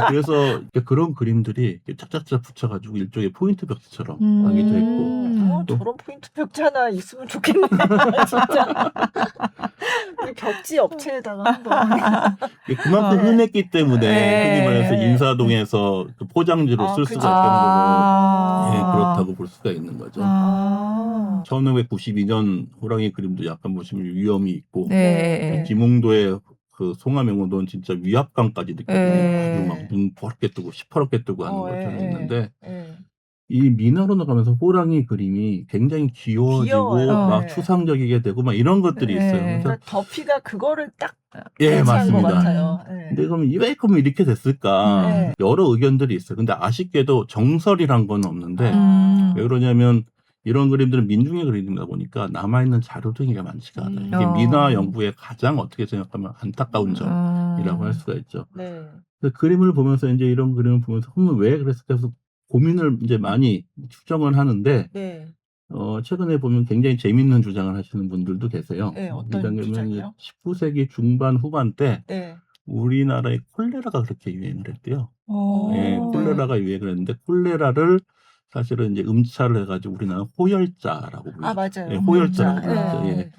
그래서 그런 그림들이 짝짝짝 붙여가지고 일종의 포인트 벽지처럼 하기도 했고. 저런 포인트 벽지 하나 있으면 좋겠네. 진짜. 우리 벽지 업체에다가 한번. 그만큼 흔했기 때문에 흔히 말해서 인사동에서 그 포장지로 쓸 수가 있다는 거고 그렇다고 볼 수가 있는 거죠. 1992년 호랑이 그림도 약간 보시면 위험이 있고 김웅도의 그 송화명호도는 진짜 위압감까지 느껴지는 아주 막 눈 버럽게 뜨고 시퍼렇게 뜨고 하는 것처럼 있는데 이 미나로나 가면서 호랑이 그림이 굉장히 귀여워지고 막 추상적이게 되고 막 이런 것들이 있어요. 그러니까 더피가 그거를 딱 맞습니다. 것 같아요. 근데 그럼 왜 이렇게 됐을까? 여러 의견들이 있어요. 근데 아쉽게도 정설이란 건 없는데 왜 그러냐면 이런 그림들은 민중의 그림이다 보니까 남아있는 자료도 굉장히 많지가 않아요. 이게 민화 연구의 가장 어떻게 생각하면 안타까운 점이라고 할 수가 있죠. 그래서 그림을 보면서 이제 이런 그림을 보면서 왜 그랬을까 해서 고민을 이제 많이 추정을 하는데 최근에 보면 굉장히 재밌는 주장을 하시는 분들도 계세요. 어떤 주장이요? 19세기 중반 후반 때 우리나라에 콜레라가 그렇게 유행을 했대요. 콜레라가 유행을 했는데 콜레라를 사실은 이제 음차를 해가지고 우리나라 호열자라고 불러요. 맞아요. 호열자라고 불렀죠.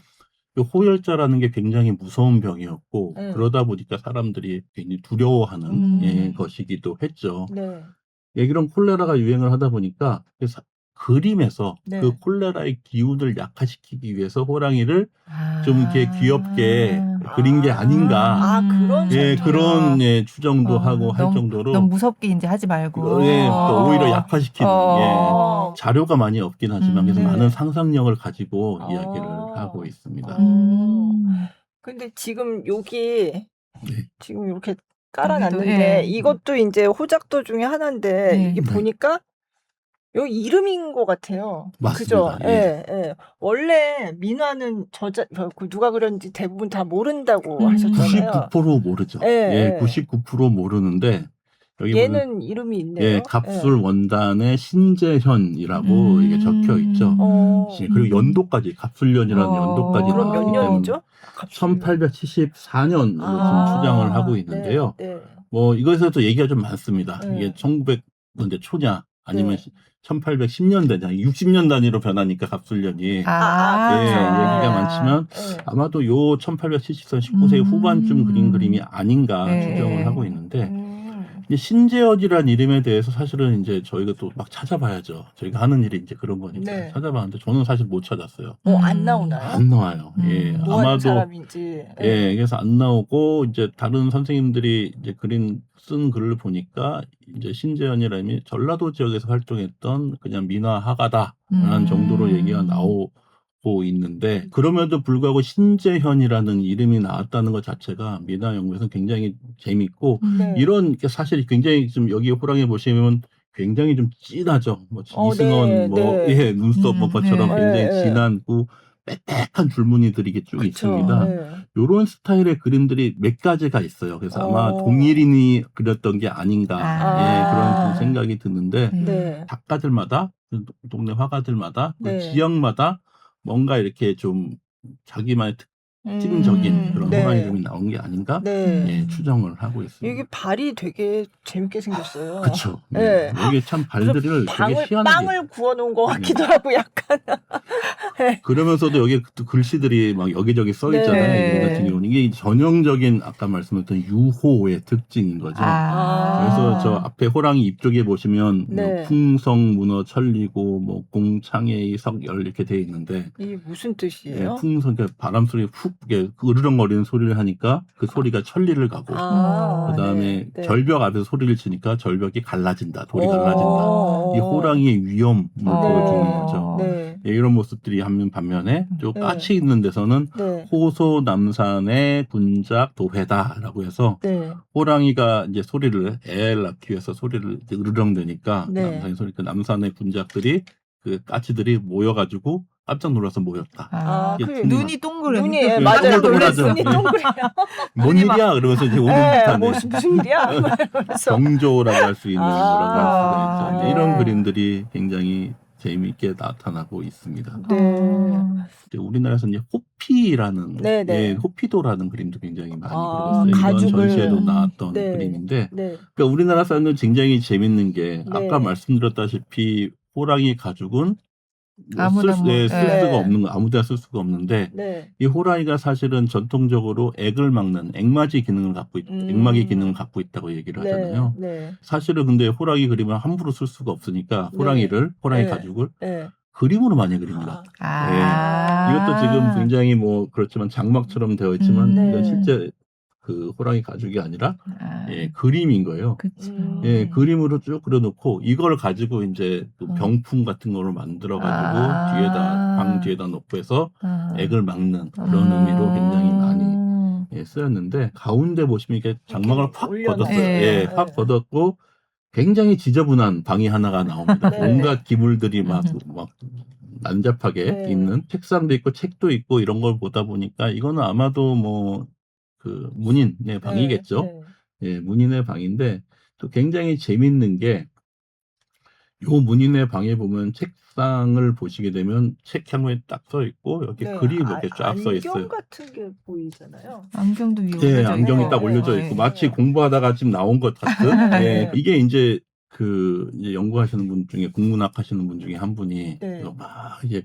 그 호열자라는 게 굉장히 무서운 병이었고 그러다 보니까 사람들이 굉장히 두려워하는 것이기도 했죠. 이런 콜레라가 유행을 하다 보니까 그림에서 네. 그 콜레라의 기운을 약화시키기 위해서 호랑이를 좀 이렇게 귀엽게 그린 게 아닌가. 그런 예, 정도요? 그런 예, 추정도 하고 할 정도로 너무 무섭게 이제 하지 말고. 예, 또 오히려 약화시키는 예, 자료가 많이 없긴 하지만 그래서 네. 많은 상상력을 가지고 아. 이야기를 하고 있습니다. 근데 지금 여기 네. 지금 이렇게 깔아놨는데 여기도, 예. 이것도 이제 호작도 중에 하나인데 네. 이게 네. 보니까 여기 이름인 것 같아요. 맞습니다. 그죠? 예. 예. 원래 민화는 누가 그렸는지 대부분 다 모른다고 하셨잖아요. 99% 모르죠. 예, 예, 예. 99% 모르는데 여기 보면 얘는 이름이 있네요. 예, 갑술 원단의 신재현이라고 이게 적혀 있죠. 예, 그리고 연도까지 갑술년이라는 연도까지 그럼 몇 나왔기 때문에 년이죠? 1874년으로 지금 추정을 하고 있는데요. 네. 뭐 이것에서 얘기가 좀 많습니다. 네. 이게 1900년대 초냐 아니면 네. 1810년대냐 60년 단위로 변하니까 갑술년이 예, 그렇죠. 얘기가 많지만 아마도 요 1870년 19세기 후반쯤 그린 그림이 아닌가 네. 추정을 하고 있는데 이제 신재현이라는 이름에 대해서 사실은 이제 저희가 또 막 찾아봐야죠. 저희가 하는 일이 이제 그런 거니까 네. 찾아봤는데 저는 사실 못 찾았어요. 안 나오나요? 안 나와요. 예, 뭐 하는 아마도 사람인지. 예, 그래서 안 나오고 이제 다른 선생님들이 이제 쓴 글을 보니까 이제 신재현이라는 전라도 지역에서 활동했던 그냥 민화 화가다라는 정도로 얘기가 나오고 있는데 그럼에도 불구하고 신재현이라는 이름이 나왔다는 것 자체가 민화 연구에서는 굉장히 재밌고 네. 이런 게 사실 굉장히 좀 여기 호랑이 보시면 굉장히 좀 진하죠. 뭐 이승원 네, 뭐 네. 예, 눈썹 뭐 것처럼 네. 굉장히 네. 진하고 빽빽한 줄무늬들이 이게 쭉 그쵸. 있습니다. 네. 요런 스타일의 그림들이 몇 가지가 있어요. 그래서 아마 어. 동일인이 그렸던 게 아닌가 예, 그런 좀 아. 생각이 드는데 네. 작가들마다 그 동네 화가들마다 그 네. 지역마다 뭔가 이렇게 좀 자기만의 특징적인 그런 네. 호랑이 그림이 나온 게 아닌가 네. 예, 추정을 하고 있습니다. 이게 발이 되게 재밌게 생겼어요. 그렇죠. 네. 이게 참 발들을 되게 희한하게 빵을 구워놓은 것 같기도 하고 약간. 그러면서도 여기 또 글씨들이 막 여기저기 써 있잖아요. 네. 이거 같은 경우는 이게 전형적인 아까 말씀드렸던 유호의 특징인 거죠. 그래서 저 앞에 호랑이 입 쪽에 보시면 네. 뭐 풍성 문어 천리고 뭐 공창의 석열 이렇게 돼 있는데 이게 무슨 예, 뜻이에요? 풍성 바람 소리 훅 으르렁거리는 소리를 하니까 그 소리가 천리를 가고 그다음에 네. 절벽 앞에서 소리를 치니까 절벽이 갈라진다. 돌이 갈라진다. 오. 이 호랑이의 위험을 보여주는 거죠. 네. 예, 이런 모습들이 한 반면에 좀 네. 까치 있는 데서는 네. 호소 남산의 군작 도회다라고 해서 네. 호랑이가 이제 소리를 애를 낳기 위해서 소리를 이제 으르렁대니까 네. 남산의 소리 그 남산의 군작들이 그 까치들이 모여가지고 깜짝 놀라서 모였다. 이게 그 눈이 동그래. 눈이 예, 맞아요. 동글동글하죠. 눈이 동그래요. 뭔 일이야? 그러면서 이제 오는 네, 듯한 무슨 일이야? 이러면서. 정조라고 할 수 있는 뭐라고 할 수가 있죠. 네. 이런 그림들이 굉장히 재미있게 나타나고 있습니다. 네. 이제 우리나라에서 이제 호피라는 네, 네. 예, 호피도라는 그림도 굉장히 많이 아, 그려졌어요. 이번 가죽을- 전시회도 나왔던 네. 그림인데 네. 그러니까 우리나라 사람들 굉장히 재밌는 게 네. 아까 말씀드렸다시피 호랑이 가죽은 뭐 아무나 쓸, 뭐, 예, 쓸 네. 수가 없는 거 아무데나 쓸 수가 없는데 네. 이 호랑이가 사실은 전통적으로 액을 막는 액맞이 기능을 갖고 액막의 기능을 갖고 있다고 얘기를 하잖아요. 네. 사실은 근데 호랑이 그림을 함부로 쓸 수가 없으니까 호랑이 네. 가죽을 네. 그림으로 많이 그립니다. 이것도 지금 굉장히 뭐 그렇지만 장막처럼 되어 있지만 네. 이건 실제 그 호랑이 가죽이 아니라 예, 그림인 거예요. 그쵸. 예, 그림으로 쭉 그려놓고 이걸 가지고 이제 또 병풍 같은 거를 만들어가지고 방 뒤에다 놓고 해서 액을 막는 그런 의미로 굉장히 많이 예, 쓰였는데 가운데 보시면 이게 장막을 확 올려놓은 걷었어요. 네. 예, 확 걷었고 굉장히 지저분한 방이 하나가 나옵니다. 네. 온갖 기물들이 막 난잡하게 네. 있는 책상도 있고 책도 있고 이런 걸 보다 보니까 이거는 아마도 뭐 그 문인의 방이겠죠. 네. 예, 문인의 방인데 또 굉장히 재밌는 게 요 문인의 방에 보면 책상을 보시게 되면 책 향후에 딱 써 있고 여기 네. 글이 이렇게 쫙 써 있어요. 안경 같은 게 보이잖아요. 안경도 위에 예, 올려져 안경이 있고. 딱 올려져 있고 마치 공부하다가 지금 나온 것 같은. 예, 이게 이제 그 이제 연구하시는 분 중에 국문학 하시는 분 중에 한 분이 네. 막 이게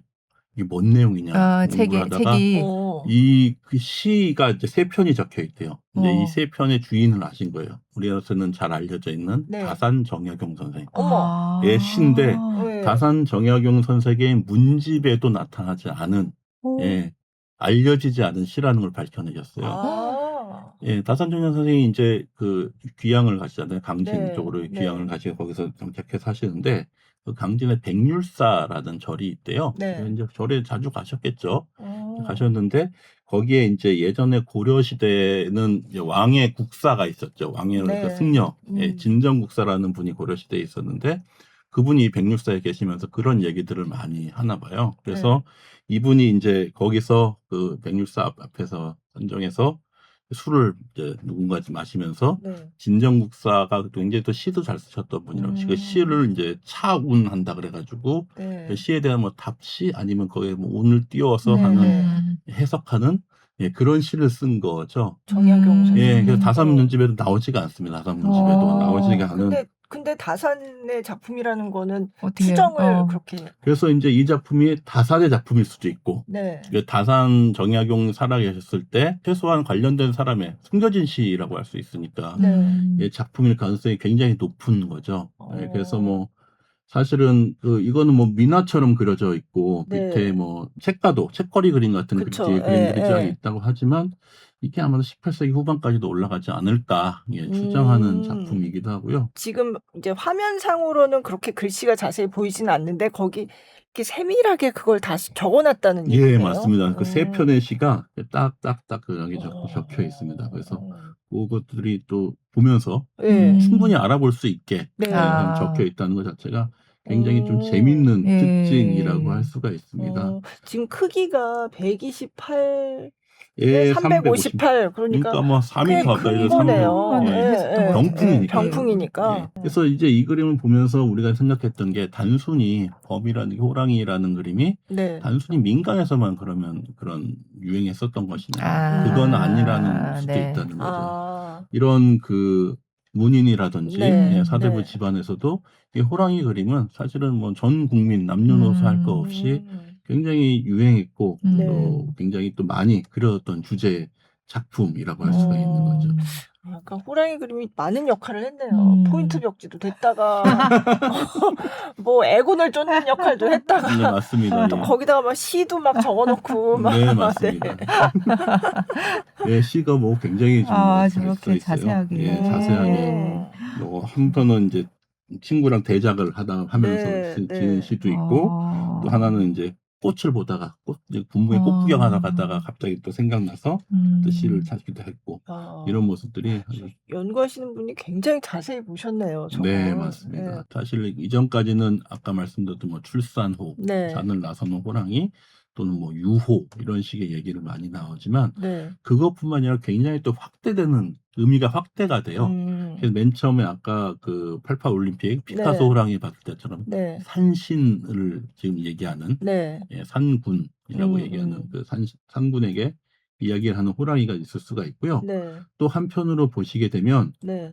이게 뭔 내용이냐 공부를 하다가 책이 이 그 시가 이제 3편이 적혀 있대요. 이제 이 3편의 주인을 아신 거예요. 우리나라에서는 잘 알려져 있는 네. 다산 정약용 선생. 어머. 예, 시인데 네. 다산 정약용 선생의 문집에도 나타나지 않은 예, 알려지지 않은 시라는 걸 밝혀내셨어요. 아. 예, 다산 정약용 선생이 이제 그 귀향을 가시잖아요. 강진 네. 쪽으로 네. 귀향을 가시고 거기서 정착해서 사시는데 그 강진에 백률사라는 절이 있대요. 네. 이제 절에 자주 가셨겠죠. 어. 가셨는데 거기에 이제 예전에 고려 시대에는 이제 왕의 국사가 있었죠. 왕의 네. 그 승려, 예, 진정국사라는 분이 고려 시대에 있었는데 그분이 이 백률사에 계시면서 그런 얘기들을 많이 하나 봐요. 그래서 이분이 이제 거기서 그 백률사 앞에서 선정해서 술을 이제 누군가 마시면서 네. 진정국사가 굉장히 또 시도 잘 쓰셨던 분이라고 그 시를 이제 차운한다 그래가지고 네. 그 시에 대한 뭐 답시 아니면 거기에 뭐 운을 띄워서 네. 하는 해석하는 예, 그런 시를 쓴 거죠. 정약용 선생. 예, 그래서 다산문집에도 나오지가 않습니다. 다산문집에도 나오지가 않은. 근데 다산의 작품이라는 거는 어떻게 추정을 그렇게. 그래서 이제 이 작품이 다산의 작품일 수도 있고, 네. 그 다산 정약용 살아계셨을 때 최소한 관련된 사람의 숨겨진 시라고 할 수 있으니까 예, 작품일 가능성이 굉장히 높은 거죠. 예, 그래서 뭐 사실은 그 이거는 뭐 민화처럼 그려져 있고 네. 밑에 뭐 책가도 책거리 그림 같은 그쵸. 그림들이 쫙 예. 있다고 하지만 이게 아마도 18세기 후반까지도 올라가지 않을까 예, 추정하는 작품이기도 하고요. 지금 이제 화면상으로는 그렇게 글씨가 자세히 보이지는 않는데 거기 이렇게 세밀하게 그걸 다 적어놨다는 얘기예요. 예, 맞습니다. 그 3편의 시가 딱딱딱 그렇게 적혀 있습니다. 그래서 그것들이 또 보면서 네. 충분히 알아볼 수 있게 네. 적혀 있다는 것 자체가 굉장히 좀 재밌는 예. 특징이라고 할 수가 있습니다. 지금 크기가 128, 예, 358 그러니까 뭐 3m 가까이 큰 거네요. 예. 병풍이니까. 병풍이니까. 예. 그래서 이제 이 그림을 보면서 우리가 생각했던 게 단순히 범이라는 게 호랑이라는 그림이 네. 단순히 민간에서만 그러면 그런 유행했었던 것이냐. 아. 그건 아니라는 수도 네. 있다는 거죠. 아. 이런 그 문인이라든지 네. 예, 사대부 네. 집안에서도 이 호랑이 그림은 사실은 뭐 전 국민 남녀노소 할 거 없이 굉장히 유행했고 네. 또 굉장히 또 많이 그려졌던 주제 작품이라고 할 수가 있는 거죠. 약간 호랑이 그림이 많은 역할을 했네요. 포인트 벽지도 됐다가 뭐 애군을 쫓는 역할도 했다가 네, 맞습니다. 또 예. 거기다가 막 시도 막 적어놓고 막 네, 맞습니다. 네, 시가 뭐 굉장히 좀 써 저렇게 있어요. 자세하게. 예, 자세하게. 뭐 한편은 이제 친구랑 대작을 하면서 네, 지은 시도 있고 또 하나는 이제 꽃을 보다가 분무에 꽃 구경하다 갔다가 갑자기 또 생각나서 또 시를 찾기도 했고 이런 모습들이 아주 연구하시는 분이 굉장히 자세히 보셨네요. 저걸. 네, 맞습니다. 사실 이전까지는 아까 말씀드렸던 뭐 출산호, 네. 산을 나서는 호랑이 또는 뭐 유호 이런 식의 얘기를 많이 나오지만 네. 그것뿐만 아니라 굉장히 또 확대되는 의미가 확대가 돼요. 그래서 맨 처음에 아까 그 88 올림픽 피카소 네. 호랑이 봤을 때처럼 네. 산신을 지금 얘기하는 네. 예, 산군이라고 얘기하는 그 산군에게 이야기를 하는 호랑이가 있을 수가 있고요. 네. 또 한편으로 보시게 되면 네.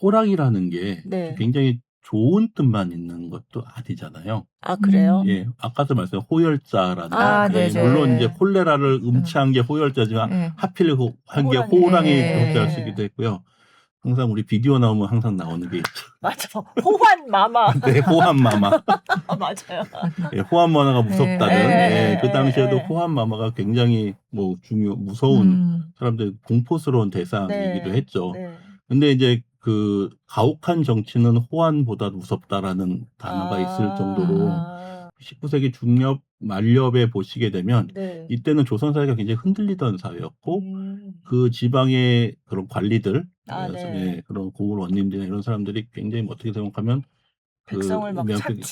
호랑이라는 게 네. 굉장히 좋은 뜻만 있는 것도 아니잖아요. 아, 그래요? 예, 아까도 말씀드린 호열자라는 네네. 물론 이제 콜레라를 음치한 게 호열자지만 네. 하필 한 게 호랑이. 호랑이 네. 동자를 쓰기도 했고요. 항상 우리 비디오 나오면 항상 나오는 게 있죠. 맞아. 호환 마마. 네, 호환마마. 맞아요. 예, 호환마마가 무섭다는. 네. 예, 그 당시에도 네. 호환마마가 굉장히 뭐 무서운 사람들 공포스러운 대상이기도 했죠. 네. 근데 이제 그 가혹한 정치는 호환보다 무섭다라는 단어가 있을 정도로 19세기 중엽 말엽에 보시게 되면 네. 이때는 조선 사회가 굉장히 흔들리던 사회였고 그 지방의 그런 관리들, 네. 그런 고을 원님들이나 이런 사람들이 굉장히 어떻게 생각하면 백성을 막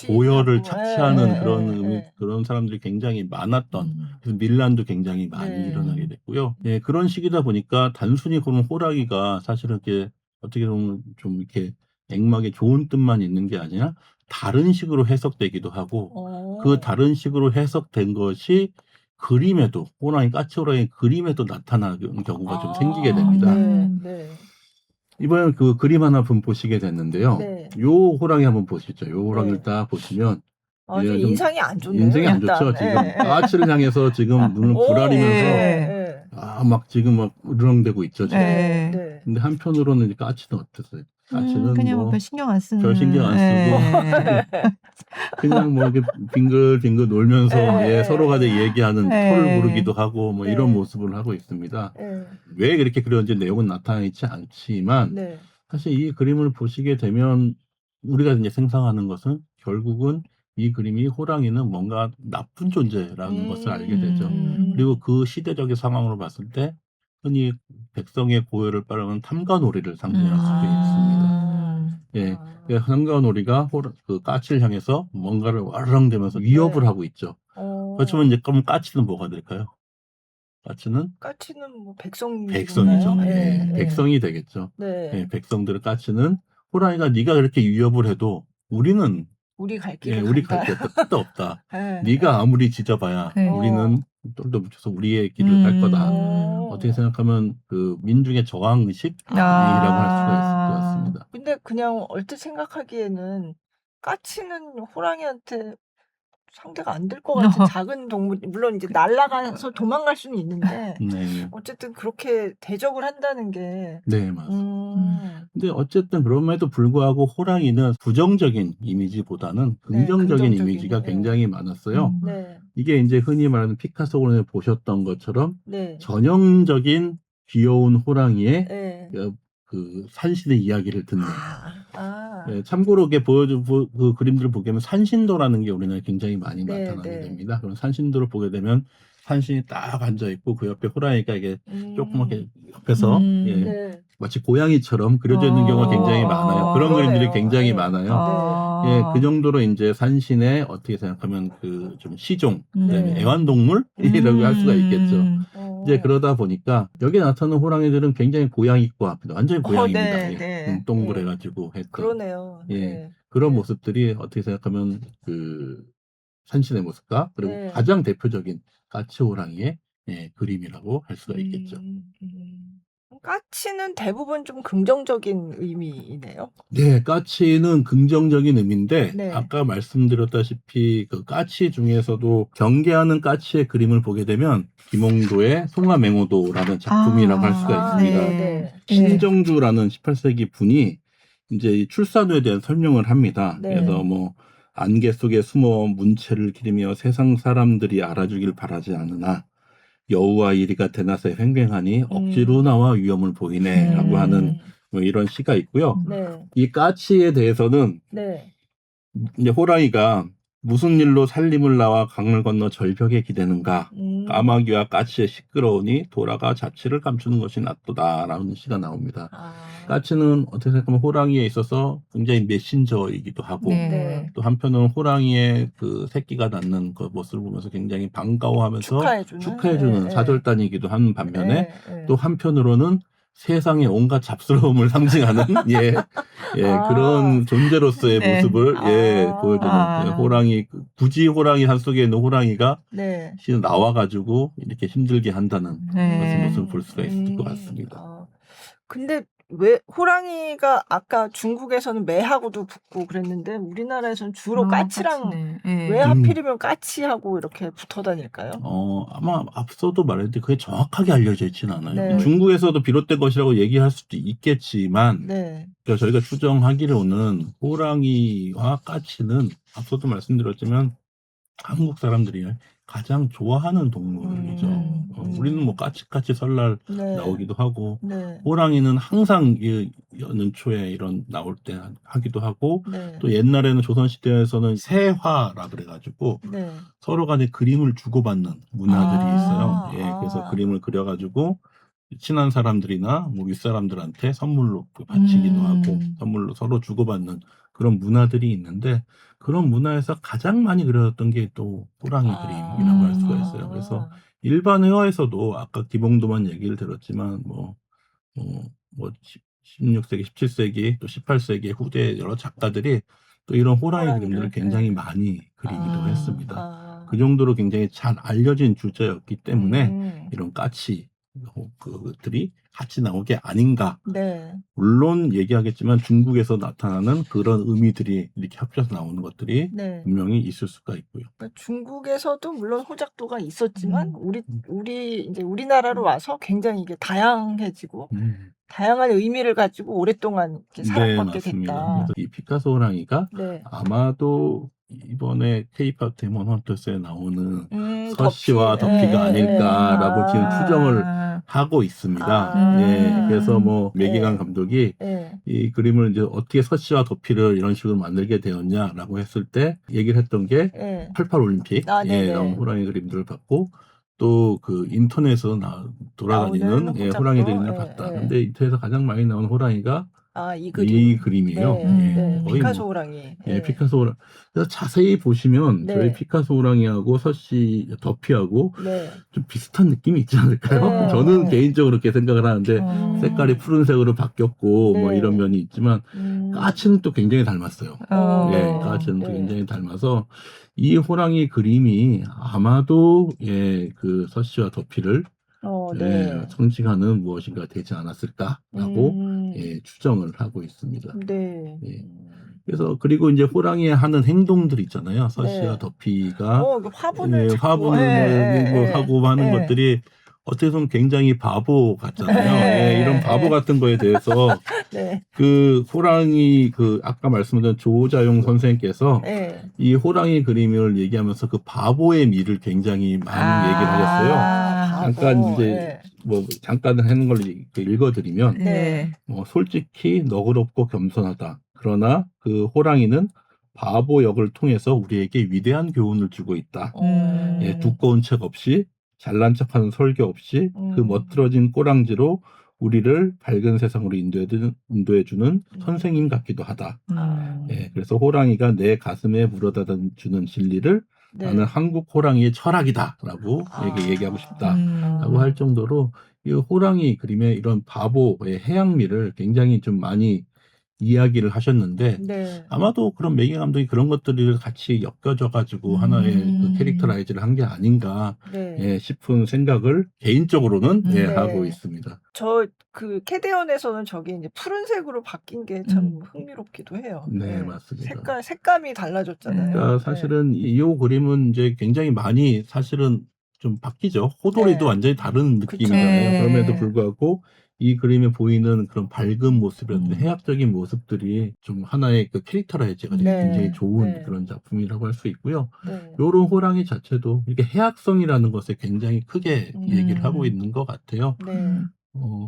고열을 착취하고. 착취하는 그런 사람들이 굉장히 많았던 그래서 밀란도 굉장히 많이 네. 일어나게 됐고요. 네, 그런 시기다 보니까 단순히 그런 호랑이가 사실은 이렇게 어떻게 보면 좀 이렇게 액막에 좋은 뜻만 있는 게 아니라 다른 식으로 해석되기도 하고 그 다른 식으로 해석된 것이 그림에도 호랑이 까치호랑이 그림에도 나타나는 경우가 좀 생기게 됩니다. 네. 이번엔 그 그림 하나 보시게 됐는데요. 네. 요 호랑이 한번 보시죠. 요 호랑이를 딱 보시면 아주 예, 좀 인상이 안 좋네요. 인생이 안 일단. 좋죠. 지금 예, 예. 까치를 향해서 지금 눈을 오, 부라리면서 예, 막 지금 막 으르렁대고 있죠. 지금. 네. 네. 네. 근데 한편으로는 까치는 어땠어요? 까치는 그냥 뭐 별 신경 안 쓰는. 별 신경 안 쓰고 그냥 뭐 이렇게 빙글빙글 놀면서 예, 서로가 얘기하는 예. 토를 부르기도 하고 뭐 예. 이런 모습을 하고 있습니다. 네. 왜 그렇게 그런지 내용은 나타나 있지 않지만 네. 사실 이 그림을 보시게 되면 우리가 이제 생각하는 것은 결국은 이 그림이 호랑이는 뭔가 나쁜 존재라는 것을 알게 되죠. 그리고 그 시대적인 상황으로 봤을 때 흔히 백성의 고열을 따르는 탐관오리를 상징할 수도 있습니다. 예, 그 탐관오리가 그 까치를 향해서 뭔가를 와르렁대면서 위협을 네. 하고 있죠. 그렇지만 이제 그럼 까치는 뭐가 될까요? 까치는 뭐 백성이죠. 백성이죠. 네. 백성이 되겠죠. 네. 예, 백성들의 까치는 호랑이가 네가 그렇게 위협을 해도 우리는 우리 갈 길을 우리 간다. 갈 게 끝도 없다. 네. 네가 아무리 짖어봐야 네. 우리는 똘똘 뭉쳐서 우리의 길을 갈 거다. 어. 어떻게 생각하면 그 민중의 저항 의식이라고 할 수가 있을 것 같습니다. 근데 그냥 얼핏 생각하기에는 까치는 호랑이한테 상대가 안 될 것 같은 작은 동물, 물론 이제 날아가서 도망갈 수는 있는데 네, 어쨌든 그렇게 대적을 한다는 게 네 맞습니다. 근데 어쨌든 그럼에도 불구하고 호랑이는 부정적인 이미지보다는 긍정적인 긍정적인, 이미지가 네. 굉장히 많았어요. 네. 이게 이제 흔히 말하는 피카소 그림에 보셨던 것처럼 네. 전형적인 귀여운 호랑이의 네. 그 산신의 이야기를 듣는. 네. 참고로 이게 그 그림들을 보게 되면 산신도라는 게 우리나라에 굉장히 많이 네, 나타나게 네. 됩니다. 그럼 산신도를 보게 되면 산신이 딱 앉아 있고 그 옆에 호랑이가 이게 조그맣게 옆에서 네. 마치 고양이처럼 그려져 있는 경우가 굉장히 많아요. 그런 그러네요. 그림들이 굉장히 네. 많아요. 그 정도로 이제 산신의 어떻게 생각하면 그 좀 시종, 그다음에 네. 애완동물이라고 할 수가 있겠죠. 이제 어. 그러다 보니까 여기 나타나는 호랑이들은 굉장히 고양이과 완전히 고양이입니다. 네, 예. 네. 동그래가지고 했던 그러네요. 예. 네. 그런 모습들이 어떻게 생각하면 그 산신의 모습과 그리고 네. 가장 대표적인 까치 호랑이의 그림이라고 할 수가 있겠죠. 까치는 대부분 좀 긍정적인 의미이네요. 네, 까치는 긍정적인 의미인데 네. 아까 말씀드렸다시피 그 까치 중에서도 경계하는 까치의 그림을 보게 되면 김홍도의 송화맹호도라는 작품이라고 할 수가 있습니다. 네. 신정주라는 18세기 분이 이제 이 출산후에 대한 설명을 합니다. 네. 그래서 뭐 안개 속에 숨어 문체를 기르며 세상 사람들이 알아주길 바라지 않으나 여우와 이리가 대낮에 횡행하니 억지로 나와 위험을 보이네라고 하는 뭐 이런 시가 있고요. 네. 이 까치에 대해서는 네. 이제 호랑이가 무슨 일로 살림을 나와 강을 건너 절벽에 기대는가 까마귀와 까치의 시끄러우니 돌아가 자취를 감추는 것이 낫도다라는 시가 나옵니다. 까치는 어떻게 생각하면 호랑이에 있어서 굉장히 메신저이기도 하고 네. 또 한편으로는 호랑이의 그 새끼가 낳는 그 모습을 보면서 굉장히 반가워하면서 축하해주는 네. 사절단이기도 한 반면에 네. 또 한편으로는 세상의 온갖 잡스러움을 상징하는 그런 존재로서의 모습을 보여주는 호랑이, 굳이 호랑이 산 속에 있는 호랑이가 네. 나와가지고 이렇게 힘들게 한다는 그런 모습을 볼 수가 있을 것 같습니다. 근데 왜 호랑이가 아까 중국에서는 매하고도 붙고 그랬는데 우리나라에서는 주로 까치랑 왜 하필이면 까치하고 이렇게 붙어 다닐까요? 아마 앞서도 말했는데 그게 정확하게 알려져 있지는 않아요. 네. 중국에서도 비롯된 것이라고 얘기할 수도 있겠지만 네. 그러니까 저희가 추정하기로는 호랑이와 까치는 앞서도 말씀드렸지만 한국 사람들이 가장 좋아하는 동물이죠. 우리는 뭐 까치까치 설날 나오기도 하고 호랑이는 항상 연초에 이런 나올 때 하기도 하고 또 옛날에는 조선시대에서는 세화라 그래가지고 서로 간에 그림을 주고받는 문화들이 있어요. 그래서 그림을 그려가지고 친한 사람들이나 뭐 윗사람들한테 선물로 바치기도 하고 선물로 서로 주고받는 그런 문화들이 있는데 그런 문화에서 가장 많이 그려졌던 게 또 호랑이 그림이라고 할 수가 있어요. 그래서 일반 회화에서도 아까 김홍도만 얘기를 들었지만 뭐 16세기, 17세기 또 18세기 후대 여러 작가들이 또 이런 호랑이 그림들을 굉장히 많이 그리기도 했습니다. 그 정도로 굉장히 잘 알려진 주제였기 때문에 이런 까치 그것들이 같이 나온 게 아닌가. 네. 물론 얘기하겠지만 중국에서 나타나는 그런 의미들이 이렇게 합쳐서 나오는 것들이 네. 분명히 있을 수가 있고요. 그러니까 중국에서도 물론 호작도가 있었지만 음. 우리 이제 우리나라로 와서 굉장히 이게 다양해지고 음. 다양한 의미를 가지고 오랫동안 이렇게 네, 사랑받게 맞습니다. 됐다. 그래서 이 피카소 호랑이가 네. 아마도 이번에 K-pop 데몬 헌터스에 나오는 더 서씨와 덕피가 아닐까라고 지금 추정을 하고 있습니다. 아. 예, 그래서 뭐 매기강 네. 감독이 네. 이 그림을 이제 어떻게 서씨와 덕피를 이런 식으로 만들게 되었냐라고 했을 때 얘기를 했던 게 네. 88 올림픽 아, 네네. 나온 호랑이 그림들을 봤고 또 그 인터넷에서 돌아다니는 나오는 호작도? 호랑이 그림을 예, 봤다. 예. 근데 인터넷에서 가장 많이 나온 호랑이가 이 이 그림이에요. 네. 예, 거의 피카소 뭐 호랑이. 예, 피카소 호랑이. 그래서 자세히 보시면 네. 저희 피카소 호랑이하고 서씨 덕피하고 네. 좀 비슷한 느낌이 있지 않을까요? 네. 저는 개인적으로 그렇게 생각을 하는데 색깔이 푸른색으로 바뀌었고 뭐 네. 이런 면이 있지만 까치는 또 굉장히 닮았어요. 예, 네. 까치는 또 네. 굉장히 닮아서 이 호랑이 그림이 아마도 그 서씨와 덕피를 네. 상징하는 무엇인가 되지 않았을까라고 음. 추정을 하고 있습니다. 네. 예. 그래서 그리고 이제 호랑이의 하는 행동들 있잖아요. 서씨와 네. 덕피가 이거 화분을 자꾸, 화분을 뭐 하고 하는 것들이 어떻게 보면 굉장히 바보 같잖아요. 이런 바보 같은 거에 대해서 네. 그 호랑이 아까 말씀드린 조자용 선생님께서 이 호랑이 그림을 얘기하면서 그 바보의 미를 굉장히 많이 얘기를 하셨어요. 잠깐 이제 뭐 잠깐 하는 걸 읽어드리면 네. 뭐 솔직히 너그럽고 겸손하다. 그러나 그 호랑이는 바보 역을 통해서 우리에게 위대한 교훈을 주고 있다. 두꺼운 책 없이 잘난 척하는 설교 없이 그 멋들어진 꼬랑지로 우리를 밝은 세상으로 인도해주는 선생님 같기도 하다. 그래서 호랑이가 내 가슴에 물어다 주는 진리를 나는 한국 호랑이의 철학이다라고 얘기하고 싶다라고 할 정도로 이 호랑이 그림의 이런 바보의 해양미를 굉장히 좀 많이 이야기를 하셨는데 아마도 그런 매기 감독이 그런 것들을 같이 엮여져가지고 하나의 그 캐릭터라이즈를 한 게 아닌가 싶은 생각을 개인적으로는 하고 있습니다. 저 그 캐대언에서는 저게 이제 푸른색으로 바뀐 게 참 흥미롭기도 해요. 네, 맞습니다. 색감이 달라졌잖아요. 그러니까 사실은 이 그림은 이제 굉장히 많이 사실은 좀 바뀌죠. 호돌이도 완전히 다른 느낌이잖아요. 그럼에도 불구하고 이 그림에 보이는 그런 밝은 모습이라든지 해학적인 모습들이 좀 하나의 그 캐릭터라이즈가 굉장히 좋은 그런 작품이라고 할 수 있고요. 요런 호랑이 자체도 이렇게 해학성이라는 것에 굉장히 크게 얘기를 하고 있는 것 같아요.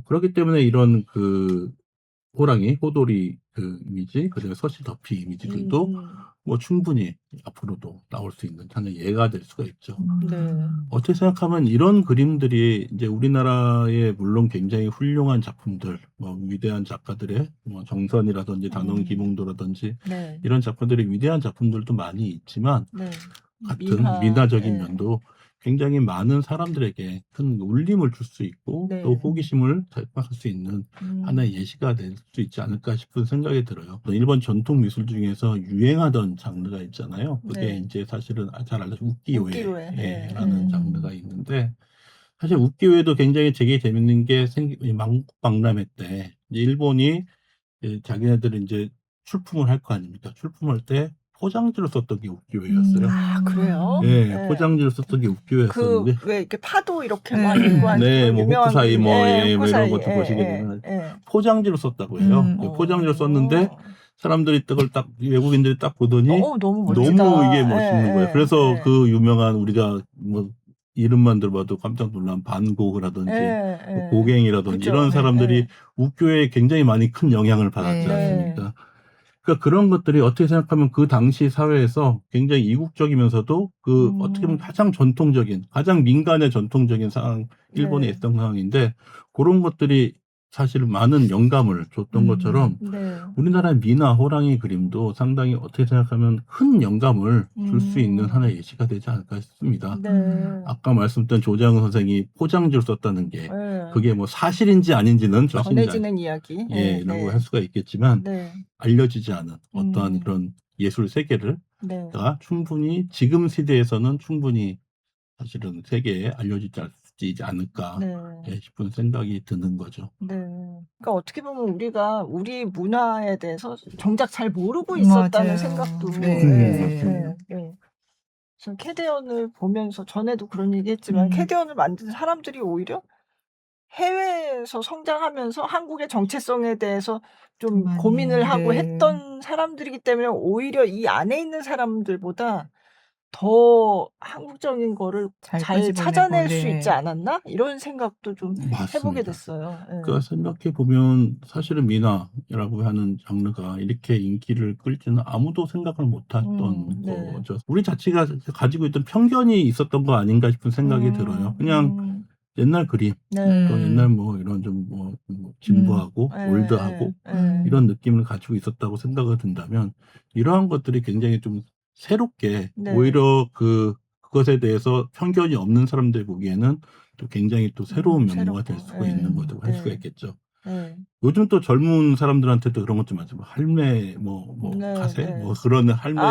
그렇기 때문에 이런 그 호랑이, 호돌이 그 이미지, 그다음에 서씨 덕피 이미지들도 뭐 충분히 앞으로도 나올 수 있는 하나의 예가 될 수가 있죠. 어떻게 생각하면 이런 그림들이 이제 우리나라의 물론 굉장히 훌륭한 작품들, 뭐 위대한 작가들의 뭐 정선이라든지 단원 김홍도라든지 이런 작품들의 위대한 작품들도 많이 있지만 같은 민화적인 면도 굉장히 많은 사람들에게 큰 울림을 줄 수 있고 또 호기심을 자극할 수 있는 하나의 예시가 될 수 있지 않을까 싶은 생각이 들어요. 일본 전통 미술 중에서 유행하던 장르가 있잖아요. 그게 이제 사실은 잘 알려진 우키요에라는 장르가 있는데 사실 우키요에도 굉장히 되게 재밌는 게 만국박람회 때 일본이 자기네들은 이제 출품을 할 거 아닙니까? 출품할 때 포장지로 썼던 게 우키요에였어요. 그래요? 포장지로 썼던 게 우키요에였었는데 왜 이렇게 파도 이렇게 막 있고 하는 뭐 유명한 후쿠사이 뭐 후쿠사이. 이런 것도 보시게 되면 포장지로 썼다고 해요. 포장지로 썼는데 사람들이 그걸 딱 외국인들이 딱 보더니 너무 멋지다. 너무 이게 멋있는 거예요. 그래서 그 유명한 우리가 뭐 이름만 들어봐도 깜짝 놀란 반고흐라든지 고갱이라든지 이런 사람들이 우키요에 굉장히 많이 큰 영향을 받았지 않습니까? 그러니까 그런 것들이 어떻게 생각하면 그 당시 사회에서 굉장히 이국적이면서도 그 어떻게 보면 가장 전통적인, 가장 민간의 전통적인 상황, 일본에 있던 상황인데 그런 것들이 사실 많은 영감을 줬던 것처럼 우리나라의 미나 호랑이 그림도 상당히 어떻게 생각하면 큰 영감을 줄 수 있는 하나의 예시가 되지 않을까 싶습니다. 아까 말씀드린 조장훈 선생이 포장지를 썼다는 게 그게 뭐 사실인지 아닌지는 전해지는 이야기 라고 할 수가 있겠지만 알려지지 않은 어떠한 그런 예술 세계를 충분히 지금 시대에서는 충분히 사실은 세계에 알려지지 지지 않을까 네. 싶은 생각이 드는 거죠. 네. 그러니까 어떻게 보면 우리가 우리 문화에 대해서 정작 잘 모르고 있었다는 맞아요. 생각도 네. 네. 그래서 캐대언을 보면서 전에도 그런 얘기했지만 캐대언을 만든 사람들이 오히려 해외에서 성장하면서 한국의 정체성에 대해서 좀 많이, 고민을 하고 네. 했던 사람들이기 때문에 오히려 이 안에 있는 사람들보다 더 한국적인 거를 잘 잘 끄집어내고, 찾아낼 수 네. 있지 않았나? 이런 생각도 좀 해보게 맞습니다. 됐어요. 예. 그러니까 생각해 보면 사실은 미나라고 하는 장르가 이렇게 인기를 끌지는 아무도 생각을 못했던 네. 거죠. 우리 자체가 가지고 있던 편견이 있었던 거 아닌가 싶은 생각이 들어요. 그냥 옛날 그림, 네. 또 옛날 뭐 이런 좀 뭐 진부하고 예, 올드하고 예, 예. 이런 느낌을 가지고 있었다고 생각을 든다면 이러한 것들이 굉장히 좀 새롭게 네. 오히려 그것에 대해서 편견이 없는 사람들 보기에는 또 굉장히 또 새로운 면모가 될 새롭고, 수가 예. 있는 거라고 할 네. 수가 있겠죠. 예. 요즘 또 젊은 사람들한테도 그런 것 좀 하죠. 뭐 할매 뭐 네, 가세 네. 뭐 그런 할매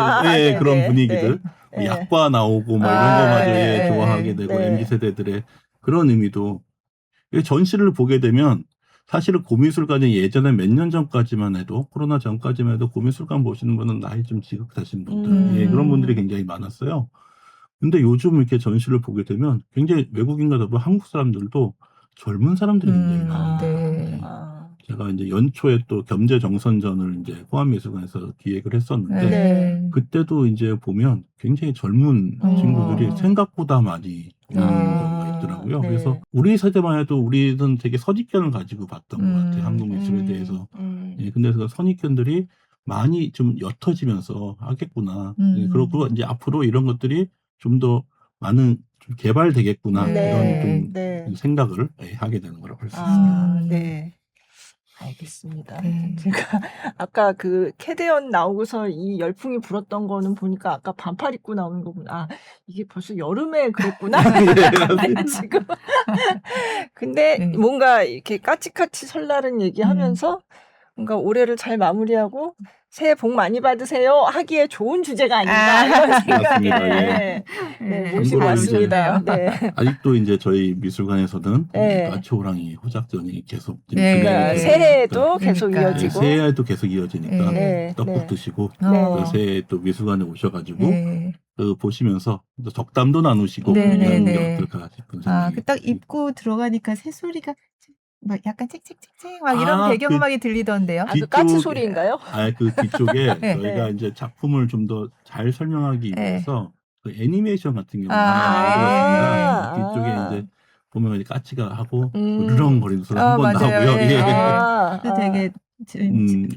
네, 그런 네, 분위기들 네. 뭐 예. 약과 나오고 뭐 이런 아, 거마저 네, 좋아하게 되고 네. MZ 세대들의 그런 의미도 이 전시를 보게 되면 사실은 고미술관이 예전에 몇 년 전까지만 해도 코로나 전까지만 해도 고미술관 보시는 분은 나이 좀 지극하신 분들 그런 분들이 굉장히 많았어요. 근데 요즘 이렇게 전시를 보게 되면 굉장히 외국인과 더불어 한국 사람들도 젊은 사람들이 굉장히 많아요. 네. 제가 이제 연초에 또 겸재정선전을 이제 포항미술관에서 기획을 했었는데 네. 그때도 이제 보면 굉장히 젊은 친구들이 생각보다 많이 오는 경우가 있더라고요. 네. 그래서 우리 세대만 해도 우리는 되게 선입견을 가지고 봤던 것 같아요. 한국 미술에 대해서. 예, 근데 그 선입견들이 많이 좀 옅어지면서 하겠구나. 예, 그리고 이제 앞으로 이런 것들이 좀 더 많은 좀 개발되겠구나. 네. 이런 좀 네. 생각을 하게 되는 거라고 할 수 있습니다. 네. 알겠습니다. 네. 제가 아까 그 캐대언 나오고서 이 열풍이 불었던 거는 보니까 아까 반팔 입고 나오는 거구나. 아, 이게 벌써 여름에 그랬구나. 네, 지금. 근데 네. 뭔가 이렇게 까치까치 설날은 얘기하면서 뭔가 올해를 잘 마무리하고 새해 복 많이 받으세요 하기에 좋은 주제가 아닌가 이런 생각에 맞습니다. 예. 네, 모시고 참고로 왔습니다. 네. 아직도 이제 저희 미술관에서는 네. 까치호랑이 호작전이 계속 지금 네. 진행이 그러니까 되고 새해에도 그러니까. 계속 그러니까. 이어지고 새해에도 계속 이어지니까 네. 떡국 네. 드시고 네. 그 새해 또 미술관에 오셔가지고 네. 그 보시면서 또 덕담도 나누시고 네, 이런 네, 게 네. 어떨까 싶은 아, 생각이 그 딱 듭니다. 입고 들어가니까 새소리가 막 약간 짹짹짹짹 막 이런 아, 배경음악이 들리던데요. 아, 그 까치 소리인가요? 그 뒤쪽에 네. 저희가 네. 이제 작품을 좀 더 잘 설명하기 네. 위해서 그 애니메이션 같은 경우 아, 뒤쪽에 이제 보면 이제 까치가 하고 음. 으르렁거리는 소리 한번 맞아요. 나오고요. 예. 예. 그래서 되게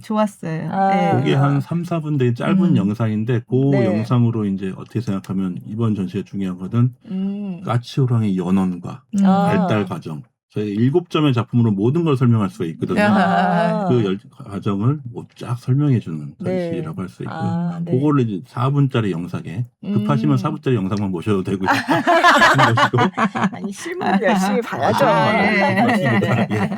좋았어요. 아. 그게 한 3, 4분 되게 짧은 영상인데 그 네. 영상으로 이제 어떻게 생각하면 이번 전시의 중요한 거는 까치호랑이 연원과 발달 과정. 저희 7점의 작품으로 모든 걸 설명할 수가 있거든요. 아. 그 과정을 쫙 설명해주는 네. 전시라고 할 수 있고 아, 네. 그거를 이제 4분짜리 영상에 급하시면 4분짜리 영상만 보셔도 되고 아니 실물 열심히 봐야죠. 맞습니다. 예.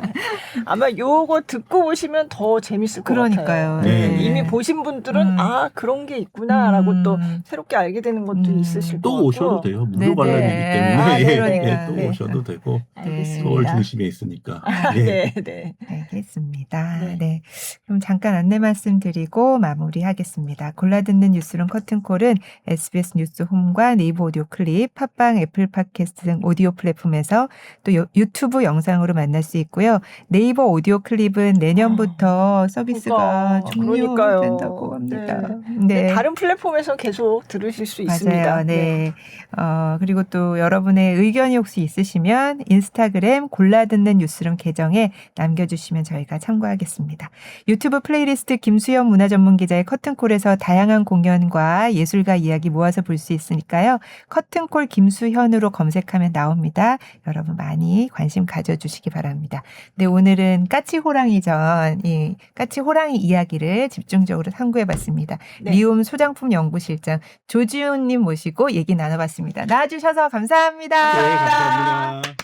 아마 요거 듣고 보시면 더 재밌을 것 그러니까요. 같아요. 네. 이미 보신 분들은 아 그런 게 있구나라고 또 새롭게 알게 되는 것도 있으실 것 또 같고. 오셔도 돼요. 무료 네네. 관람이기 때문에 아, 예, 그러니까. 예, 또 네. 오셔도 되고 알겠습니다. 서울 중심에 있으니까. 예. 네, 네. 알겠습니다. 네. 네. 그럼 잠깐 안내 말씀드리고 마무리하겠습니다. 골라듣는 뉴스룸 커튼콜은 SBS 뉴스 홈과 네이버 오디오 클립, 팟빵, 애플 팟캐스트 등 오디오 플랫폼에서 또 유튜브 영상으로 만날 수 있고요. 네이버 오디오 클립은 내년부터 서비스가 그러니까요. 종료된다고 합니다. 네. 다른 플랫폼에서 계속 들으실 수 있습니다. 맞아요. 네. 그리고 또 여러분의 의견이 혹시 있으시면 인스타그램 골라듣는 뉴스룸 계정에 남겨주시면 저희가 참고하겠습니다. 유튜브 플레이리스트 김수현 문화전문기자의 커튼콜에서 다양한 공연과 예술가 이야기 모아서 볼 수 있으니까요. 커튼콜 김수현으로 검색하면 나옵니다. 여러분 많이 관심 가져주시기 바랍니다. 네, 오늘은 까치호랑이전, 이 까치호랑이 이야기를 집중적으로 탐구해봤습니다. 네. 리움 소장품 연구실장 조지훈님 모시고 얘기 나눠봤습니다. 나와주셔서 감사합니다. 네, 감사합니다.